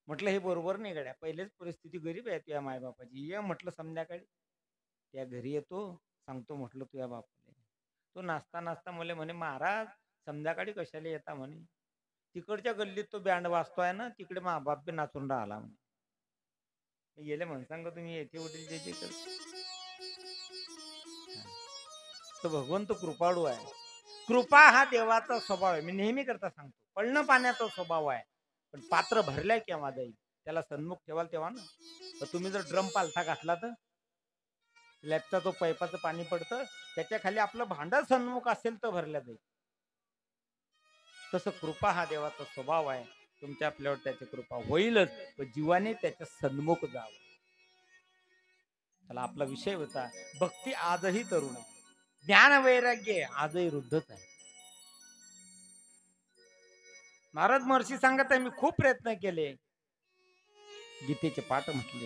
म्हटलं हे बरोबर नाही गड्या, पहिलेच परिस्थिती गरीब आहे तुझ्या मायबापाची. ये म्हटलं संध्याकाळी त्या घरी येतो, सांगतो म्हटलं तुझ्या बापाला. तो नाचता नाचता मला म्हणे महाराज संध्याकाळी कशाला येता म्हणे, तिकडच्या गल्लीत तो बँड वाजतोय ना, तिकडे मा बाप बी नाचून राहिला म्हणे. गेले म्हण सांग तुम्ही येथे वडील जे जे कर. तो भगवंत कृपाळू आहे. कृपा हा देवाचा स्वभाव आहे. मी नेहमी करता सांगतो, पळणं पाण्याचा स्वभाव आहे, पण पात्र भरल्या केव्हा जाईल त्याला सन्मुख ठेवाल तेव्हा ना. तर तुम्ही जर ड्रम पालथा घातला तर लॅपचा तो पैपाचं पाणी पडतं, त्याच्या खाली आपलं भांड सन्मुख असेल तर भरल्या जाईल. तसं कृपा हा देवाचा स्वभाव आहे. तुमच्या आपल्यावर त्याची कृपा होईलच, पण जीवाने त्याच्या सन्मुख जावं. त्याला आपला विषय होता भक्ती आजही तरुण आहे, ज्ञान वैराग्य आजही वृद्धच आहे. नारद महर्षी सांगत आहे, मी खूप प्रयत्न केले, गीतेचे पाठ म्हटले,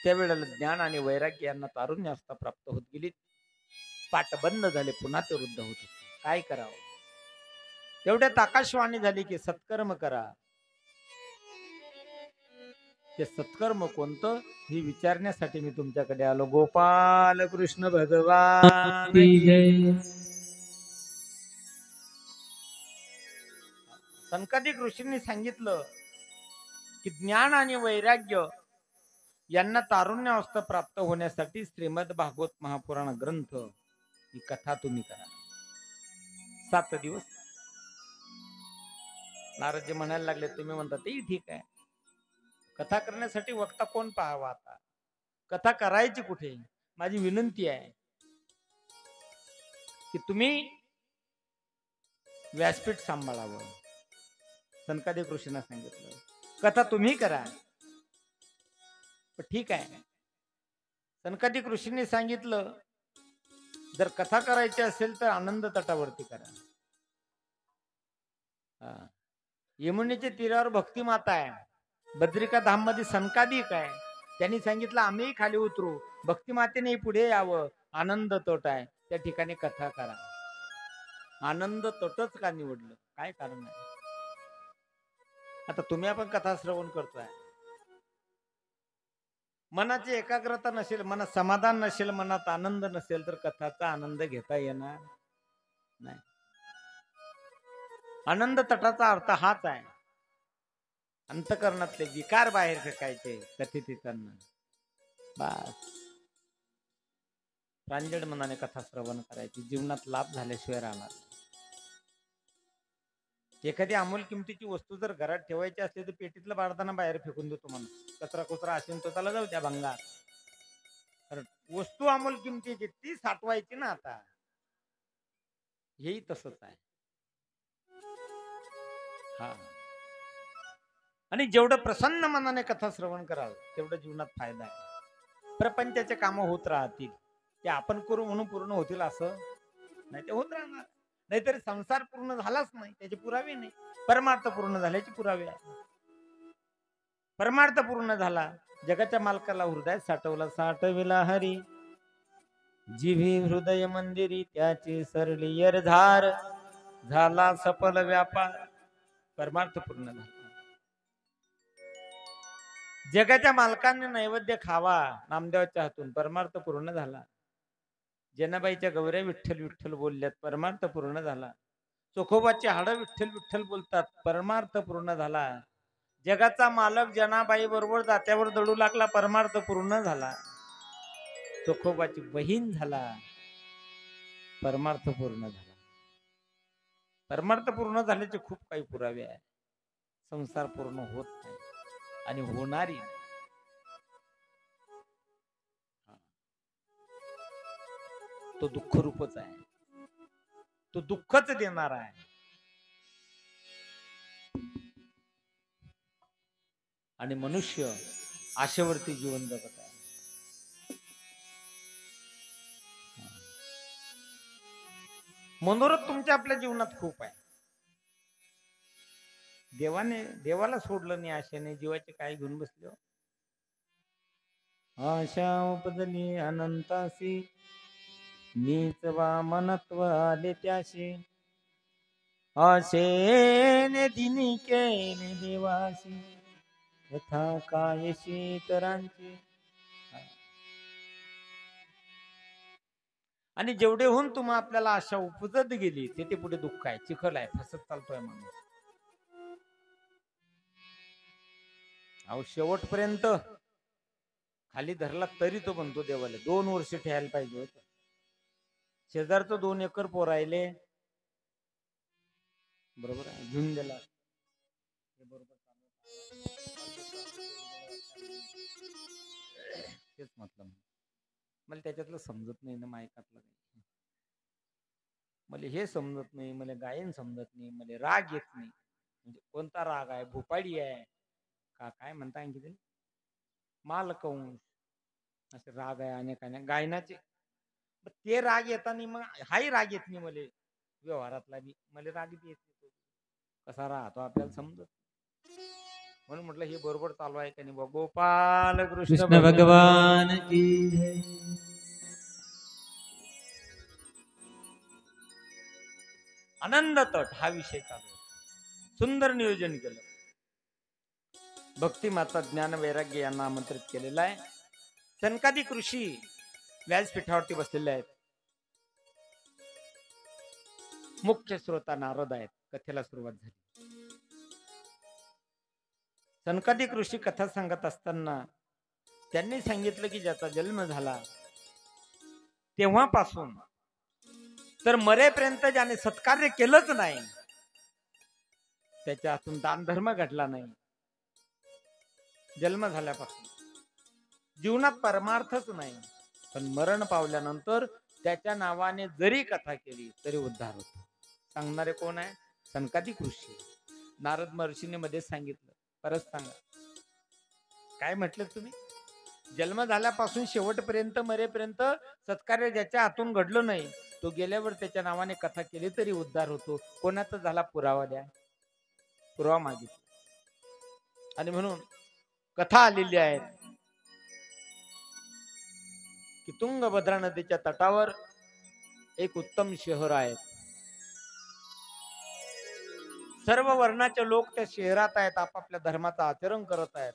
त्यावेळेला ज्ञान आणि वैराग्य यांना तारुण्य अवस्था प्राप्त होत गेली. पाठ बंद झाले, पुन्हा ते वृद्ध होत होते. काय करावं? तेवढ्यात आकाशवाणी झाली की सत्कर्म करा. ते सत्कर्म कोणतं हे विचारण्यासाठी मी तुमच्याकडे आलो. गोपाल कृष्ण भगवान की जय. संकादिक ऋषींनी सांगितलं की ज्ञान आणि वैराग्य यांना तारुण्य अवस्था प्राप्त होण्यासाठी श्रीमद भागवत महापुराण ग्रंथ ही कथा तुम्ही करा. 7 दिवस. नारदजी म्हणायला लागले, तुम्ही म्हणता ते ठीक आहे, कथा करण्यासाठी वक्ता कोण पाहावा, आता कथा करायची कुठे? माझी विनंती आहे की तुम्ही व्यासपीठ सांभाळावं. संकादिक ऋषींना सांगितलं कथा तुम्ही करा. ठीक आहे, संकादिक ऋषींनी सांगितलं जर कथा करायची असेल तर आनंद तटावरती करा. यमुनेच्या तीरावर भक्ती माता आहे, बद्रिका धाम मध्ये संकादिक आहे, त्यांनी सांगितलं आम्ही खाली उतरू, भक्ती मातेने पुढे यावं, आनंद तट आहे त्या ठिकाणी कथा करा. आनंद तटच का निवडलं? काय कारण आहे? आता तुम्ही आपण कथा श्रवण करतोय, मनाची एकाग्रता नसेल, मनात समाधान नसेल, मनात आनंद नसेल तर कथाचा आनंद घेता येणार नाही. आनंद तटाचा अर्थ हाच आहे, अंतकरणातले विकार बाहेर फेकायचे कथित करणं. बस प्रांजळ मनाने कथा श्रवण करायची, जीवनात लाभ झाल्याशिवाय राहणार. एखादी अमोल किमतीची वस्तू जर घरात ठेवायची असली तर पेटीतलं बाळताना बाहेर फेकून देतो माणूस. कचरा कुचरा असेल तो त्याला जाऊ द्या भंगार. वस्तू अमोल किमतीची ती साठवायची ना. आता हेही तसंच आहे. हा, आणि जेवढं प्रसन्न मनाने कथा श्रवण कराल तेवढं जीवनात फायदा आहे. प्रपंचाचे काम होत राहतील, ते आपण करू म्हणून पूर्ण होतील असं नाही, ते होत राहणार. नाहीतरी संसार पूर्ण झालाच नाही त्याचे पुरावे नाही, परमार्थ पूर्ण झाल्याचे पुरावे आहे. परमार्थ पूर्ण झाला, जगाच्या मालकाला हृदयात साठवला, साठविला हरी जिव्ही हृदय मंदिरी, त्याची सरली यरधार, झाला सफल व्यापार, परमार्थ पूर्ण झाला. जगाच्या मालकाने नैवेद्य खावा नामदेवाच्या हातून, परमार्थ पूर्ण झाला. जनाबाईच्या गौऱ्या विठ्ठल विठ्ठल बोलल्यात, परमार्थ पूर्ण झाला. चोखोबाची हाडं विठ्ठल विठ्ठल बोलतात, परमार्थ पूर्ण झाला. जगाचा मालक जनाबाई बरोबर जात्यावर दडू लागला, परमार्थ पूर्ण झाला. चोखोबाची बहीण झाला, परमार्थ पूर्ण झाला. परमार्थ पूर्ण झाल्याचे खूप काही पुरावे आहे. संसार पूर्ण होत नाही आणि होणारी नाही. तो दुःख रूपच आहे, तो दुःखच देणार आहे. आणि मनुष्य आशेवरती जीवन जगत आहे. मनोरथ तुमच्या आपल्या जीवनात खूप आहे. देवाला सोडलं नाही आशेने, जीवाचे काय घेऊन बसले. आशा उपजली अनंतासी, नीच वा मनत्व आले त्याशी. आशेने दिनी केले देवाशी, यथा कायशी इतरांची. आणि जेवढे होऊन तुम्हा आपल्याला आशा उपजत गेली, ते पुढे दुःख आहे, चिखल आहे, फसत चालतोय माणूस. अहो शेवटपर्यंत खाली धरला तरी तो म्हणतो देवाला 2 वर्ष ठेवायला पाहिजे होत. शेजारचं 2 एकर पोरायले बरोबर आहे, घेऊन दिला. तेच म्हटलं, मला त्याच्यातलं समजत नाही ना, मायकातलं नाही. मला हे समजत नाही, मला गायन समजत नाही, मला राग येत नाही. म्हणजे कोणता राग आहे, भोपाळी आहे का काय म्हणता, आणखी ते मालकंश असे राग आहे अनेक अनेक गायनाचे. ते राग येताना मग हाही राग येत नाही मला, व्यवहारातला बी मला राग बी येत नाही. कसा राहतो आपल्याला समजत. म्हणून म्हटलं हे बरोबर चालू आहे का नाही. गोपाल कृष्ण भगवान की जय. आनंद तट हा विषय चालू आहे. सुंदर नियोजन केलं. भक्ती माता ज्ञान वैराग्य यांना आमंत्रित केलेलं आहे. सनकादिक ऋषी व्यासपीठावरती बसलेले आहेत. मुख्य श्रोता नारद आहेत. कथेला सुरुवात झाली. सनकादिक ऋषी कथा सांगत असताना त्यांनी सांगितलं की ज्याचा जन्म झाला तेव्हापासून तर मरेपर्यंत ज्याने सत्कार्य केलंच नाही, त्याच्या हातून दान धर्म घडला नाही, जन्म झाल्यापासून जीवनात परमार्थच नाही, पण मरण पावल्यानंतर त्याच्या नावाने जरी कथा केली तरी उद्धार होतो. सांगणारे कोण आहे? सनकादिक ऋषी. नारद महर्षीने मध्ये सांगितलं. परत सांगा काय म्हटलं तुम्ही? जन्म झाल्यापासून शेवटपर्यंत मरेपर्यंत सत्कार्य ज्याच्या हातून घडलं नाही, तो गेल्यावर त्याच्या नावाने कथा केली तरी उद्धार होतो. कोणाचा झाला? पुरावा द्या. पुरावा मागितला. आणि म्हणून कथा आलेली आहे की तुंगभद्रा नदीच्या तटावर एक उत्तम शहर आहे. सर्व वर्णाचे लोक त्या शहरात आहेत, आपापल्या धर्माचं आचरण करत आहेत.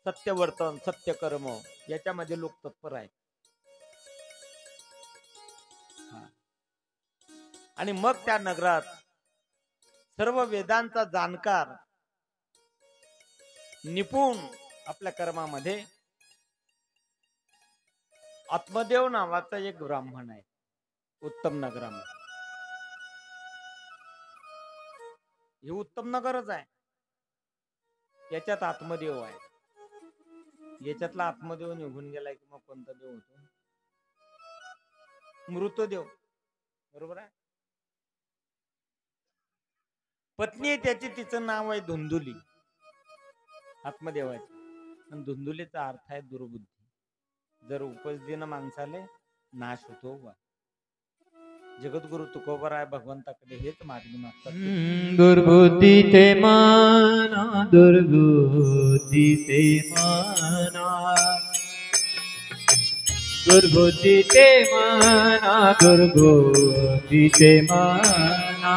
सत्य वर्तन, सत्य कर्म याच्यामध्ये लोक तत्पर आहेत. आणि मग त्या नगरात सर्व वेदांचा जाणकार, निपुण आपल्या कर्मामध्ये आत्मदेव नावाचा एक ब्राह्मण आहे उत्तम नगरामध्ये. हे उत्तम नगरच आहे. याच्यात आत्मदेव आहे. याच्यातला आत्मदेव निघून गेलाय की मग कोणता देव होतो? मृतदेव. बरोबर आहे. पत्नी आहे त्याची, तिचं नाव आहे धुंदुली, आत्मदेवाची. आणि धुंदुलीचा अर्थ आहे दुर्बुद्धी. जर उपजदीनं माणसाले नाश होतो. जगद्गुरु तुकोबराय भगवंताकडे हेच मागणी मागतात. दुर्बुद्धी ते माना, दुर्बुद्धी ते माना, दुर्बुद्धी ते माना, दुर्बुद्धी ते माना,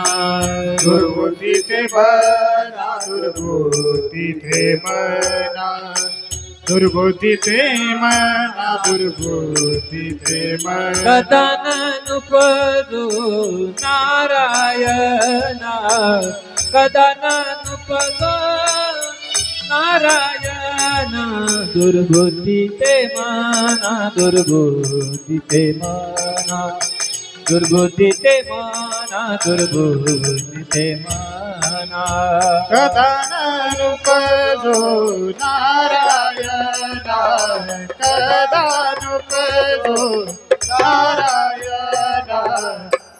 दुर्बुद्धी ते मना, दुर्बुद्धी ते मना, दुर्बुद्धी ते मना, दुर्बुद्धी ते मना. कदानुपदो नारायणा, कदानुपदो नारायणा, दुर्बुद्धी ते माना, दुर्बुद्धी ते माना, दुर्बुद्धी ते मना दुर्बुद्धी ते मना कदान रूप जो नारायणा कदान रूप जो नारायणा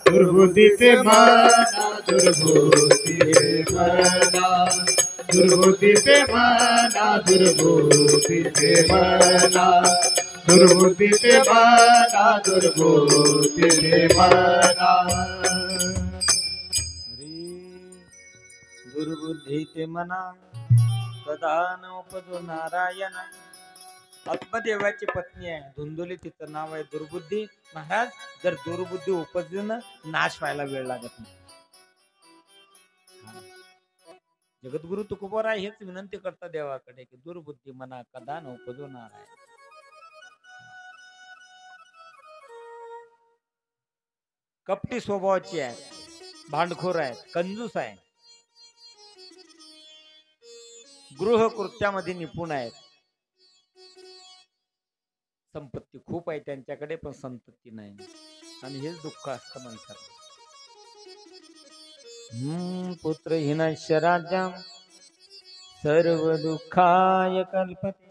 दुर्बुद्धी ते मना दुर्बुद्धी ते मना दुर्बुद्धी ते मना दुर्बुद्धी ते मना दुर्बुद्धी ते मना दुर्बुद्धी ते मना दुर्बुद्धी ते मना कदा न उपजो नारायणा. आत्मदेवाची पत्नी आहे धुंदुली, तिचं नाव आहे दुर्बुद्धी. महाराज जर दुर्बुद्धी उपजून नाश व्हायला वेळ लागत नाही. जगद्गुरु तुकोबाराय हेच विनंती करता देवाकडे की दुर्बुद्धी मना कदा न उपजो नारायण. कपटी स्वभावाची आहे, भांडखोर आहे, कंजूस आहे, गृह कृत्यामध्ये निपुण आहेत. संपत्ती खूप आहे त्यांच्याकडे पण संतती नाही आणि हेच दुःख असतं माणसाला. पुत्रहीनस्य राज्यं सर्व दुःखाय कल्पते.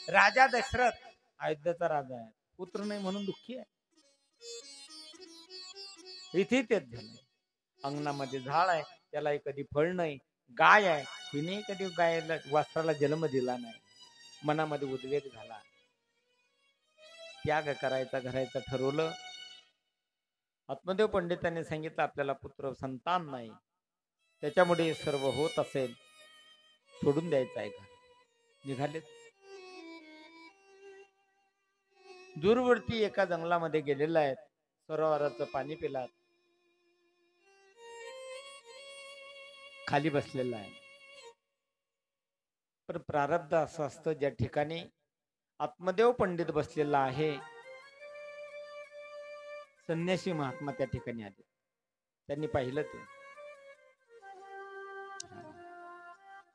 राजा दशरथ अयोध्येचा राजा आहे, पुत्र नाही म्हणून दुःखी आहे. इथे तेच झालं. अंगणामध्ये झाड आहे त्याला कधी फळ नाही, गाय आहे तिने कधी गायला वासराला जन्म दिला नाही. मनामध्ये उद्वेग झाला, त्याग करायचा घरायचं ठरवलं. आत्मदेव पंडितांनी सांगितलं आपल्याला पुत्र संतान नाही, त्याच्यामुळे सर्व होत असेल सोडून द्यायचं आहे घर. निघाले. दूरवर्ती एका जंगलामध्ये गेलेला आहेत, सरोवराचं पाणी पिलात, खाली बसलेला आहे. पण प्रारब्ध असं असतं ज्या ठिकाणी आत्मदेव पंडित बसलेला आहे, संन्यासी महात्मा त्या ठिकाणी आले. त्यांनी पाहिलं ते,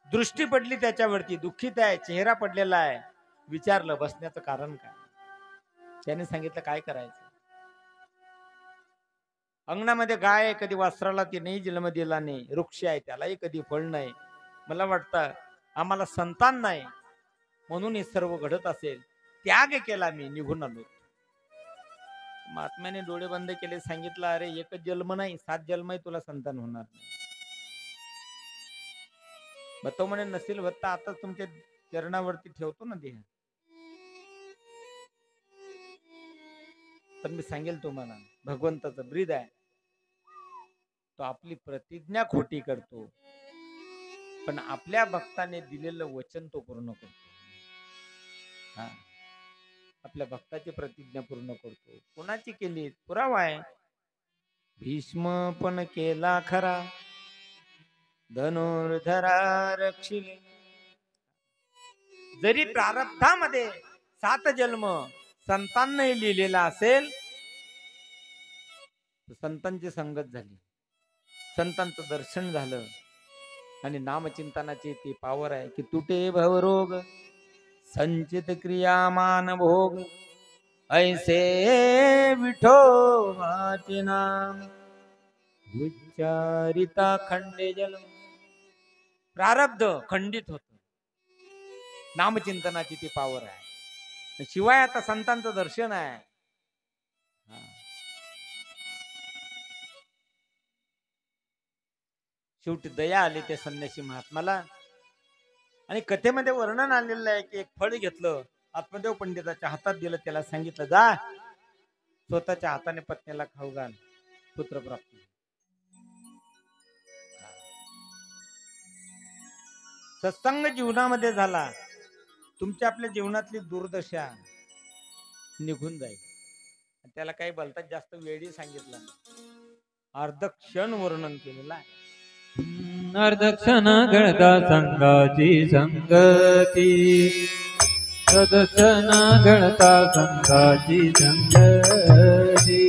दृष्टी पडली त्याच्यावरती, दुःखित आहे, चेहरा पडलेला आहे. विचारलं बसण्याचं कारण काय. त्याने सांगितलं काय करायचं. अंगणामध्ये गाय आहे, कधी वासराला ती नाही जन्म दिला नाही, वृक्ष आहे त्यालाही कधी फळ नाही. मला वाटतं आम्हाला संतान नाही म्हणून हे सर्व घडत असेल. त्याग केला, मी निघून आलो. महात्म्याने डोळे बंद केले, सांगितलं अरे एकच जन्म नाही 7 जन्मही तुला संतान होणार नाही. तो म्हणे नसेल होत आता तुमच्या चरणावरती ठेवतो ना देह. पण मी सांगेल तुम्हाला भगवंताचं ब्रीद आहे, तो आपली प्रतिज्ञा खोटी करतो पण आपल्या भक्ताने दिलेलं वचन तो पूर्ण करतो. हा, आपल्या भक्ताची प्रतिज्ञा पूर्ण करतो. कोणाची केली पुरावा आहे. भीष्म पण केला खरा, धनुर्धरा रक्षिले. जरी प्रारब्धामध्ये 7 जन्म संतांनाही लिहिलेला असेल, संतांची संगत झाली, संतांचं दर्शन झालं आणि नामचिंतनाची ती पावर आहे की तुटे भवरोग संचित क्रियामान भोग ऐसे विठोबाचे नाम उच्चारिता खंडे जन्म. प्रारब्ध खंडित होत, नामचिंतनाची ती पावर आहे. शिवाय आता संतांचं दर्शन आहे. शेवटी दया आली त्या संन्यासी महात्माला आणि कथेमध्ये वर्णन आलेलं आहे की एक फळ घेतलं, आत्मदेव पंडिताच्या हातात दिलं, त्याला सांगितलं जा स्वतःच्या हाताने पत्नीला खाऊ घाल, पुत्रप्राप्ती. सत्संग जीवनामध्ये झाला, तुमच्या आपल्या जीवनातली दुर्दशा निघून जाईल. त्याला काही बोलतात जास्त वेळी सांगितलं, अर्ध क्षण वर्णन केलेलं आहे. अर्धक्षण घडता संगाची संगती, अर्धक्षण घडता संगाची संगती,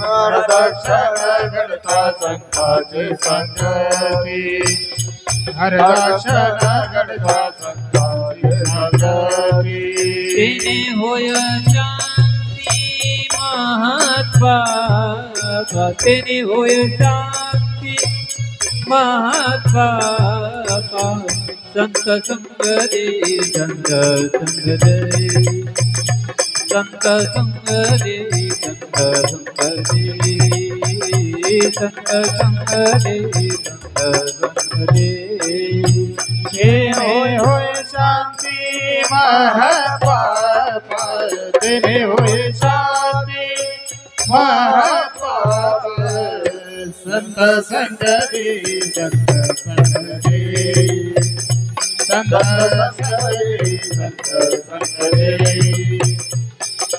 अर्धक्षण घडता संगाची संगती, अर्धक्षण घडता संगाची संगती. तिने होय शांती महात्मा तेने होय शांती महात्मा संत संग दे संत संग दे संत संग दे संत संग दे संत संग दे संत संग दे हे होय शांती महात्मा तेने होय शांती महात्मा संत संग दे संत संग दे संत संग दे संत संग दे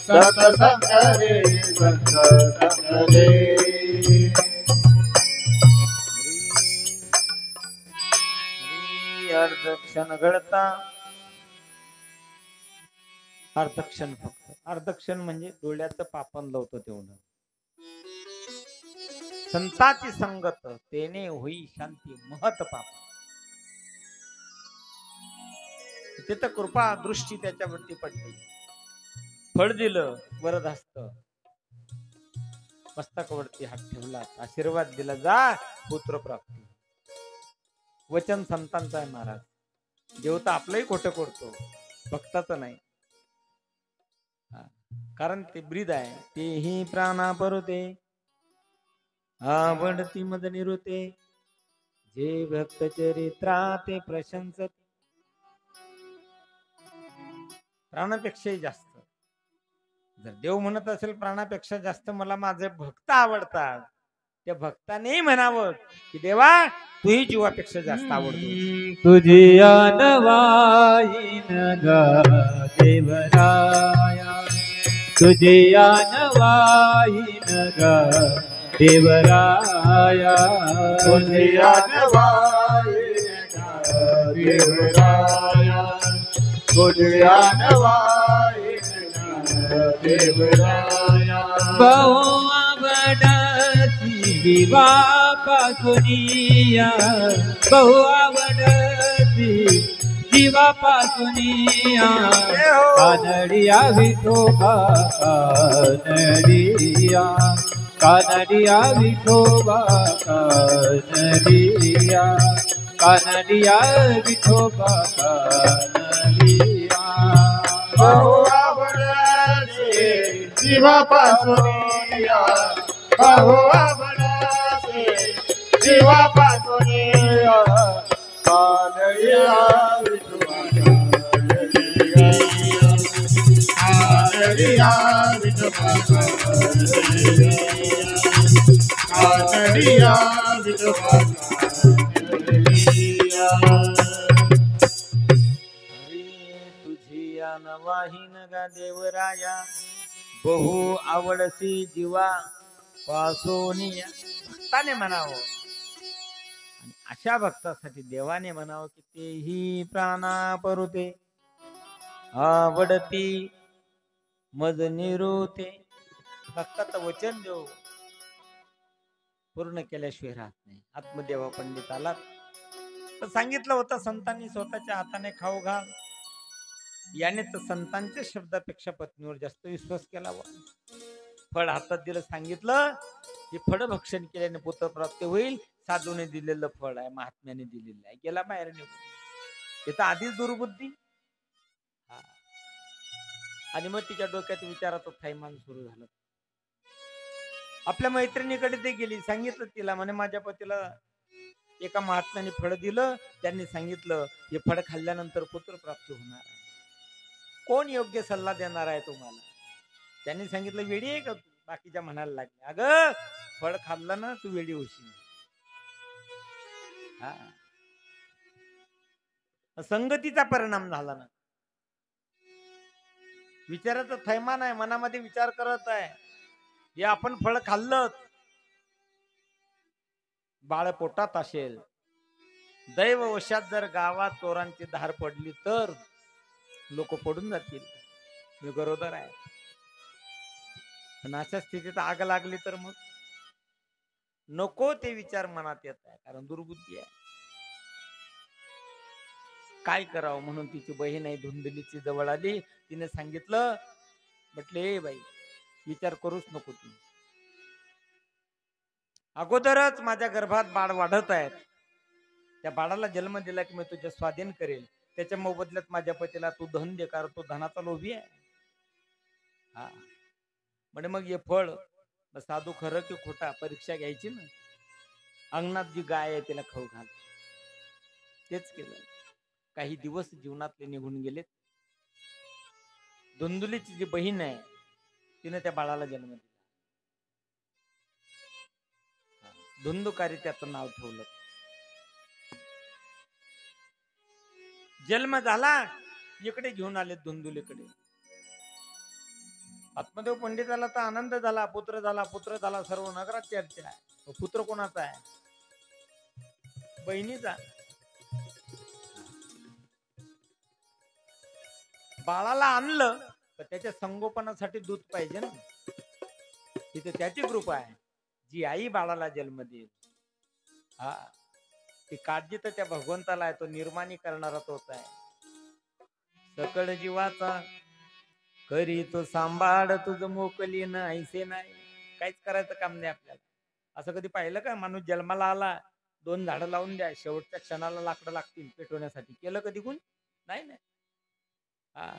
संत संग दे संत संग दे अर्धक्षण घडता अर्धक्षण फक्त अर्धक्षण म्हणजे डोळ्याचं पापण लावतो तेवढं संताची संगत तेने होई शांती महत पाप तिथं कृपा दृष्टी त्याच्यावरती पडली फळ दिलं वरदहस्त मस्तकावरती हात ठेवला आशीर्वाद दिला जा पुत्र प्राप्ती वचन संतांचं आहे महाराज देव तर आपलंही खोटं करतो भक्ताचं नाही कारण ते ब्रीद आहे तेही प्राणा परुते आवडती मद निरुते जे भक्त चरित्रा ते प्रशंसत प्राणापेक्षाही जास्त जर देव म्हणत असेल प्राणापेक्षा जास्त मला माझे भक्त आवडतात त्या भक्ताने म्हणावं की देवा तूही जीवापेक्षा जास्त आवडतो तुझी नवाईन गा देवराया तुझी नवाईन गा देवराया तुझी नवाईन गा देवराया तुझी नवाईन गा देवराया बहु आवडती विवा पासुनिया बहु आवडती जीवा पासुनिया कानडिया विठोबा कानडिया कानडिया विठोबा कानडिया कानडिया विठोबा कानडिया बहु आवडते जीवा पासुनिया बहु आवडते जीवा पासुनिया कानडिया विठोबा कानडिया विठोबा कानडिया विठोबा तुझी नवाहीन गा देवराया बहु आवडसी जीवा पासोनिया भक्ताने म्हणावं आणि अशा भक्तासाठी देवाने म्हणावं की तेही प्राणा परुते आवडती मज निरुते भक्ताचं वचन देऊ पूर्ण केल्याशिवाय राहत नाही आत्मदेवा पंडित आला तर सांगितलं होतं संतांनी स्वतःच्या हाताने खाऊ घाल याने तर संतांच्या शब्दापेक्षा पत्नीवर जास्त विश्वास केला फळ हातात दिलं सांगितलं की फळ भक्षण केल्याने पुत्र प्राप्ती होईल साधूने दिलेलं फळ आहे महात्म्याने दिलेलं आहे गेला बाहेर निघून तिथं आधीच दुर्बुद्धी आणि मग तिच्या डोक्यात विचाराचं थैमान सुरू झालं आपल्या मैत्रिणीकडे ते गेली सांगितलं तिला म्हणे माझ्या पतीला एका महात्म्याने फळ दिलं त्यांनी सांगितलं हे फळ खाल्ल्यानंतर पुत्र प्राप्ती होणार आहे कोण योग्य सल्ला देणार आहे तुम्हाला त्यांनी सांगितलं वेडी आहे का तू बाकीच्या म्हणायला लागले अगं फळ खाल्लं ना तू वेडी होशील संगतीचा परिणाम झाला ना विचाराचं थैमान आहे मनामध्ये विचार करत आहे हे आपण फळ खाल्लं बाळ पोटात असेल दैववशात जर गावात चोरांची धार पडली तर लोक पडून जातील मी गरोदर आहे पण अशा स्थितीत आग लागली तर मग नको ते विचार मनात येत आहे कारण दुर्बुद्धी आहे काय करावं म्हणून तिची बहीण आहे धुंदलीची जवळ आली तिने सांगितलं म्हटले बाई विचार करूच नको तुम्ही. अगोदरच माझ्या गर्भात बाळ वाढत आहेत, त्या बाळाला जन्म दिला की मी तुझ्या स्वाधीन करेल, त्याच्या मोबदल्यात माझ्या पतीला तू धन दे, कारण तो धनाचा लोभी आहे. हा म्हणजे मग हे फळ साधू खरं की खोटा परीक्षा घ्यायची ना. अंगणात जी गाय आहे तिला खाऊ घाल. तेच केलं. काही दिवस जीवनातले निघून गेलेत. धुंदुलीची जी बहीण आहे तिने त्या बाळाला जन्म दिला. धुंदुकारी त्याचं नाव ठेवलं. जन्म झाला इकडे घेऊन आले धुंदुलीकडे. आत्मदेव पंडिताला तर आनंद झाला, पुत्र झाला, पुत्र झाला, सर्व नगरात चर्चा आहे. पुत्र कोणाचा आहे? बहिणीचा. बाळाला आणलं तर त्याच्या संगोपनासाठी दूध पाहिजे ना. तिथे त्याची कृपा आहे. जी आई बाळाला जन्म देईल, हा ती काळजी तर त्या भगवंताला आहे. तो निर्माणी करणारा तोच आहे. सकळ जीवाचा करी तो सांभाळ, तुझं मोकली न ऐसे नाही. काहीच करायचं काम नाही आपल्याला. असं कधी पाहिलं का? माणूस जन्माला आला, 2 झाडं लावून द्या, शेवटच्या क्षणाला लाकडं लागतील पेटवण्यासाठी. केलं कधी कोण? नाही नाही. हा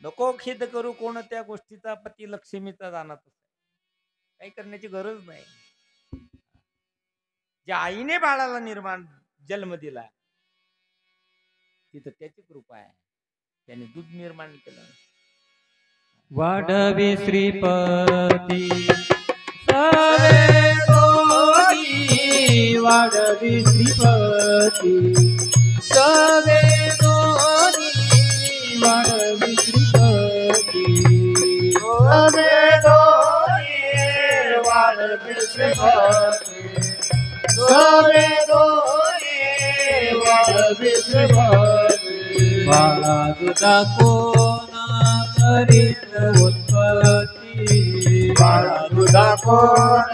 नको खेद करू कोणत्या गोष्टीचा, पती लक्ष्मीचा जाणतच काही करण्याची गरज नाही. ज्या आईने बाळाला जन्म दिला तिथं त्याची कृपा आहे. त्याने दूध निर्माण केलं. वाढवी श्रीपती सवे दोनी, वाढवी श्रीपती सवे दोनी, वाढवी श्रीपती सवे दोनी, वाढवी श्रीपती सवे दोनी, वाढवी श्रीपती. बाळा तुझा कोणा करीत उत्पत्ती, बाळा तुझा कोण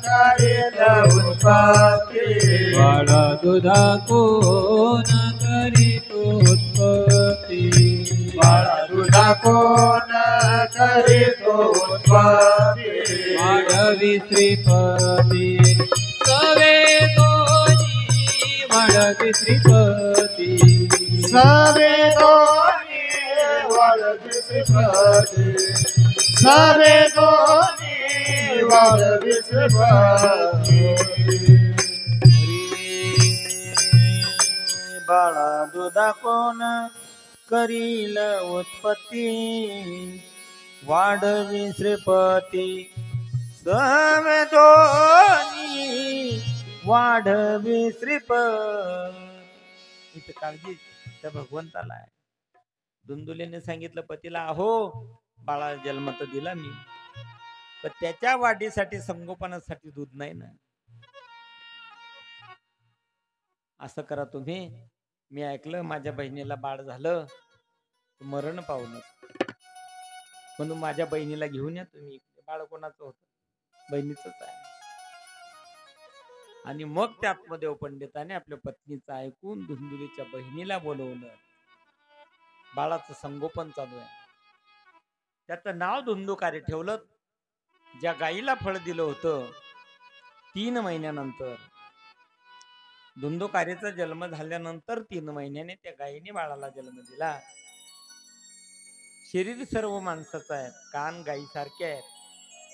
करीत उत्पत्ती, बाळा तुझा कोण करीत उत्पत्ती, बाळा तुझा कोण करीत उत्पत्ती. वाढवी श्रीपती सवे दोनी, वाढवी श्रीपती सवे दोनी, वाढवी श्रीपती सवे दोनी, वाढवी श्रीपती. बाळा दुधा कोण करील उत्पत्ती, वाढवी श्रीपती सवे दोनी, वाढवी श्रीपती. इथे काळजी त्या भगवंताला आहे. धुंदुलीने सांगितलं पतीला, अहो बाळा जन्म तर दिला मी, पण त्याच्या वाढीसाठी संगोपनासाठी दूध नाही ना. असं करा तुम्ही. मी ऐकलं माझ्या बहिणीला बाळ झालं, मरण पावलं, म्हणून माझ्या बहिणीला घेऊन या तुम्ही. बाळ कोणाचं होतं? बहिणीच आहे. आणि मग त्या आत्मदेव पंडिताने आपल्या पत्नीचं ऐकून धुंदुलीच्या बहिणीला बोलवलं. बाळाचं संगोपन चालू आहे. त्याचं नाव धुंदुकारी ठेवलं. ज्या गाईला फळ दिलं होतं 3 महिन्यानंतर, धुंदुकारीचा जन्म झाल्यानंतर 3 महिन्याने त्या गायीने बाळाला जन्म दिला. शरीर सर्व माणसाचं आहे, कान गायीसारखे आहेत,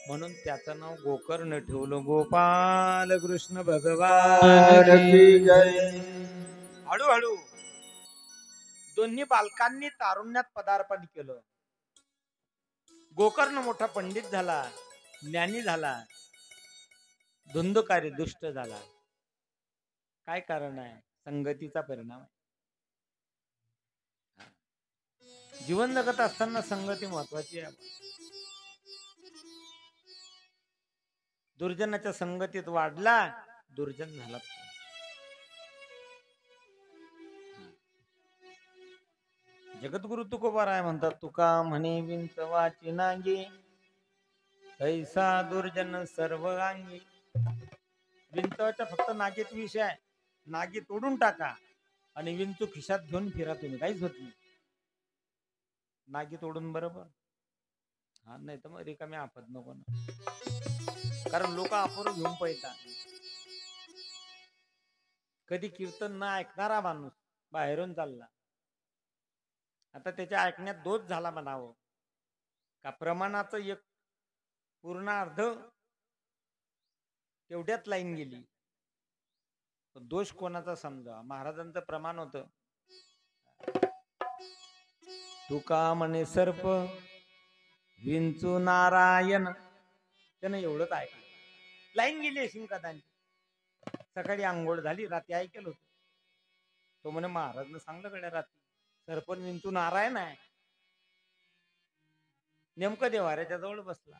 म्हणून त्याचं नाव गोकर्ण ठेवलं. गोपाल कृष्ण भगवान की जय. हळूहळू दोन्ही बालकांनी तारुण्यात पदार्पण केलं. गोकर्ण मोठा पंडित झाला, ज्ञानी झाला. धुंदुकारी दुष्ट झाला. काय कारण आहे? संगतीचा परिणाम आहे. जीवन जगत असताना संगती महत्वाची आहे. दुर्जनाच्या संगतीत वाढला, दुर्जन झाला. जगद्गुरु तुकोबाराय म्हणतात, तुका म्हणे विंच वाची नांगी, ऐसा दुर्जन सर्व अंगी. विंचवाच्या फक्त नागीत विष आहे. नागी तोडून टाका आणि विंचू खिशात घेऊन फिरा तुम्ही, काहीच होत नाही. नागी तोडून बरोबर. हा, नाही तर मग रिकामी आफत नको ना, कारण लोक अपोर घेऊन पळतात. कधी कीर्तन न ऐकणारा माणूस बाहेरून चालला, आता त्याच्या ऐकण्यात दोष झाला म्हणावं का, प्रमाणाचं एक पूर्ण अर्ध तेवढ्यात लाईन गेली, दोष कोणाचा समजा. महाराजांचं प्रमाण होतं, तुका म्हणे सर्प विंचू नारायण, त्यानं एवढंच ऐकलं. लाईन गेली अशी कदाचित. सकाळी आंघोळ झाली, रात्री ऐकलं होतं. तो म्हणे महाराजनं सांगलं गड्या रात्री सरपण विंचू नारायण आहे. नेमकं देवाऱ्याच्या जवळ बसला,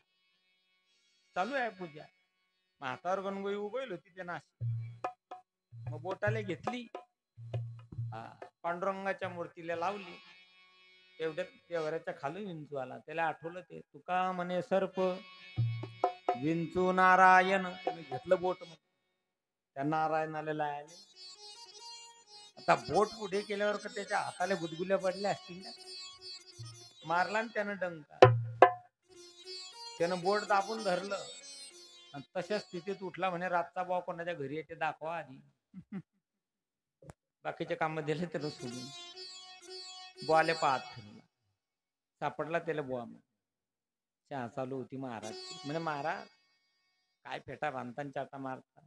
चालू आहे पूजा. हातावर गणगोई उभईल होती त्यांना, मग बोटाला घेतली, पांडुरंगाच्या मूर्तीला लावली. तेवढ्यात देवाऱ्याच्या खाली विंचू आला. त्याला आठवलं ते तुका म्हणे सर्प विंचू नारायण. त्याने घेतलं बोट, मग त्या नारायणाला लायले. आता बोट पुढे केल्यावर का त्याच्या हाताला गुदगुल्या पडल्या असतील ना, मारला ना त्यानं डंका. त्यानं बोट दाबून धरलं आणि तशा स्थितीत उठला. म्हणे रातचा भाव कोणाच्या घरी येते दाखवा आधी. बाकीचे काम दिले त्याला सोडून, बुवाले पाहत फिरला, सापडला त्याला बुवा. मग चहा चालू होती महाराज. म्हणजे महाराज काय फेटा रांतान चाटा मारता,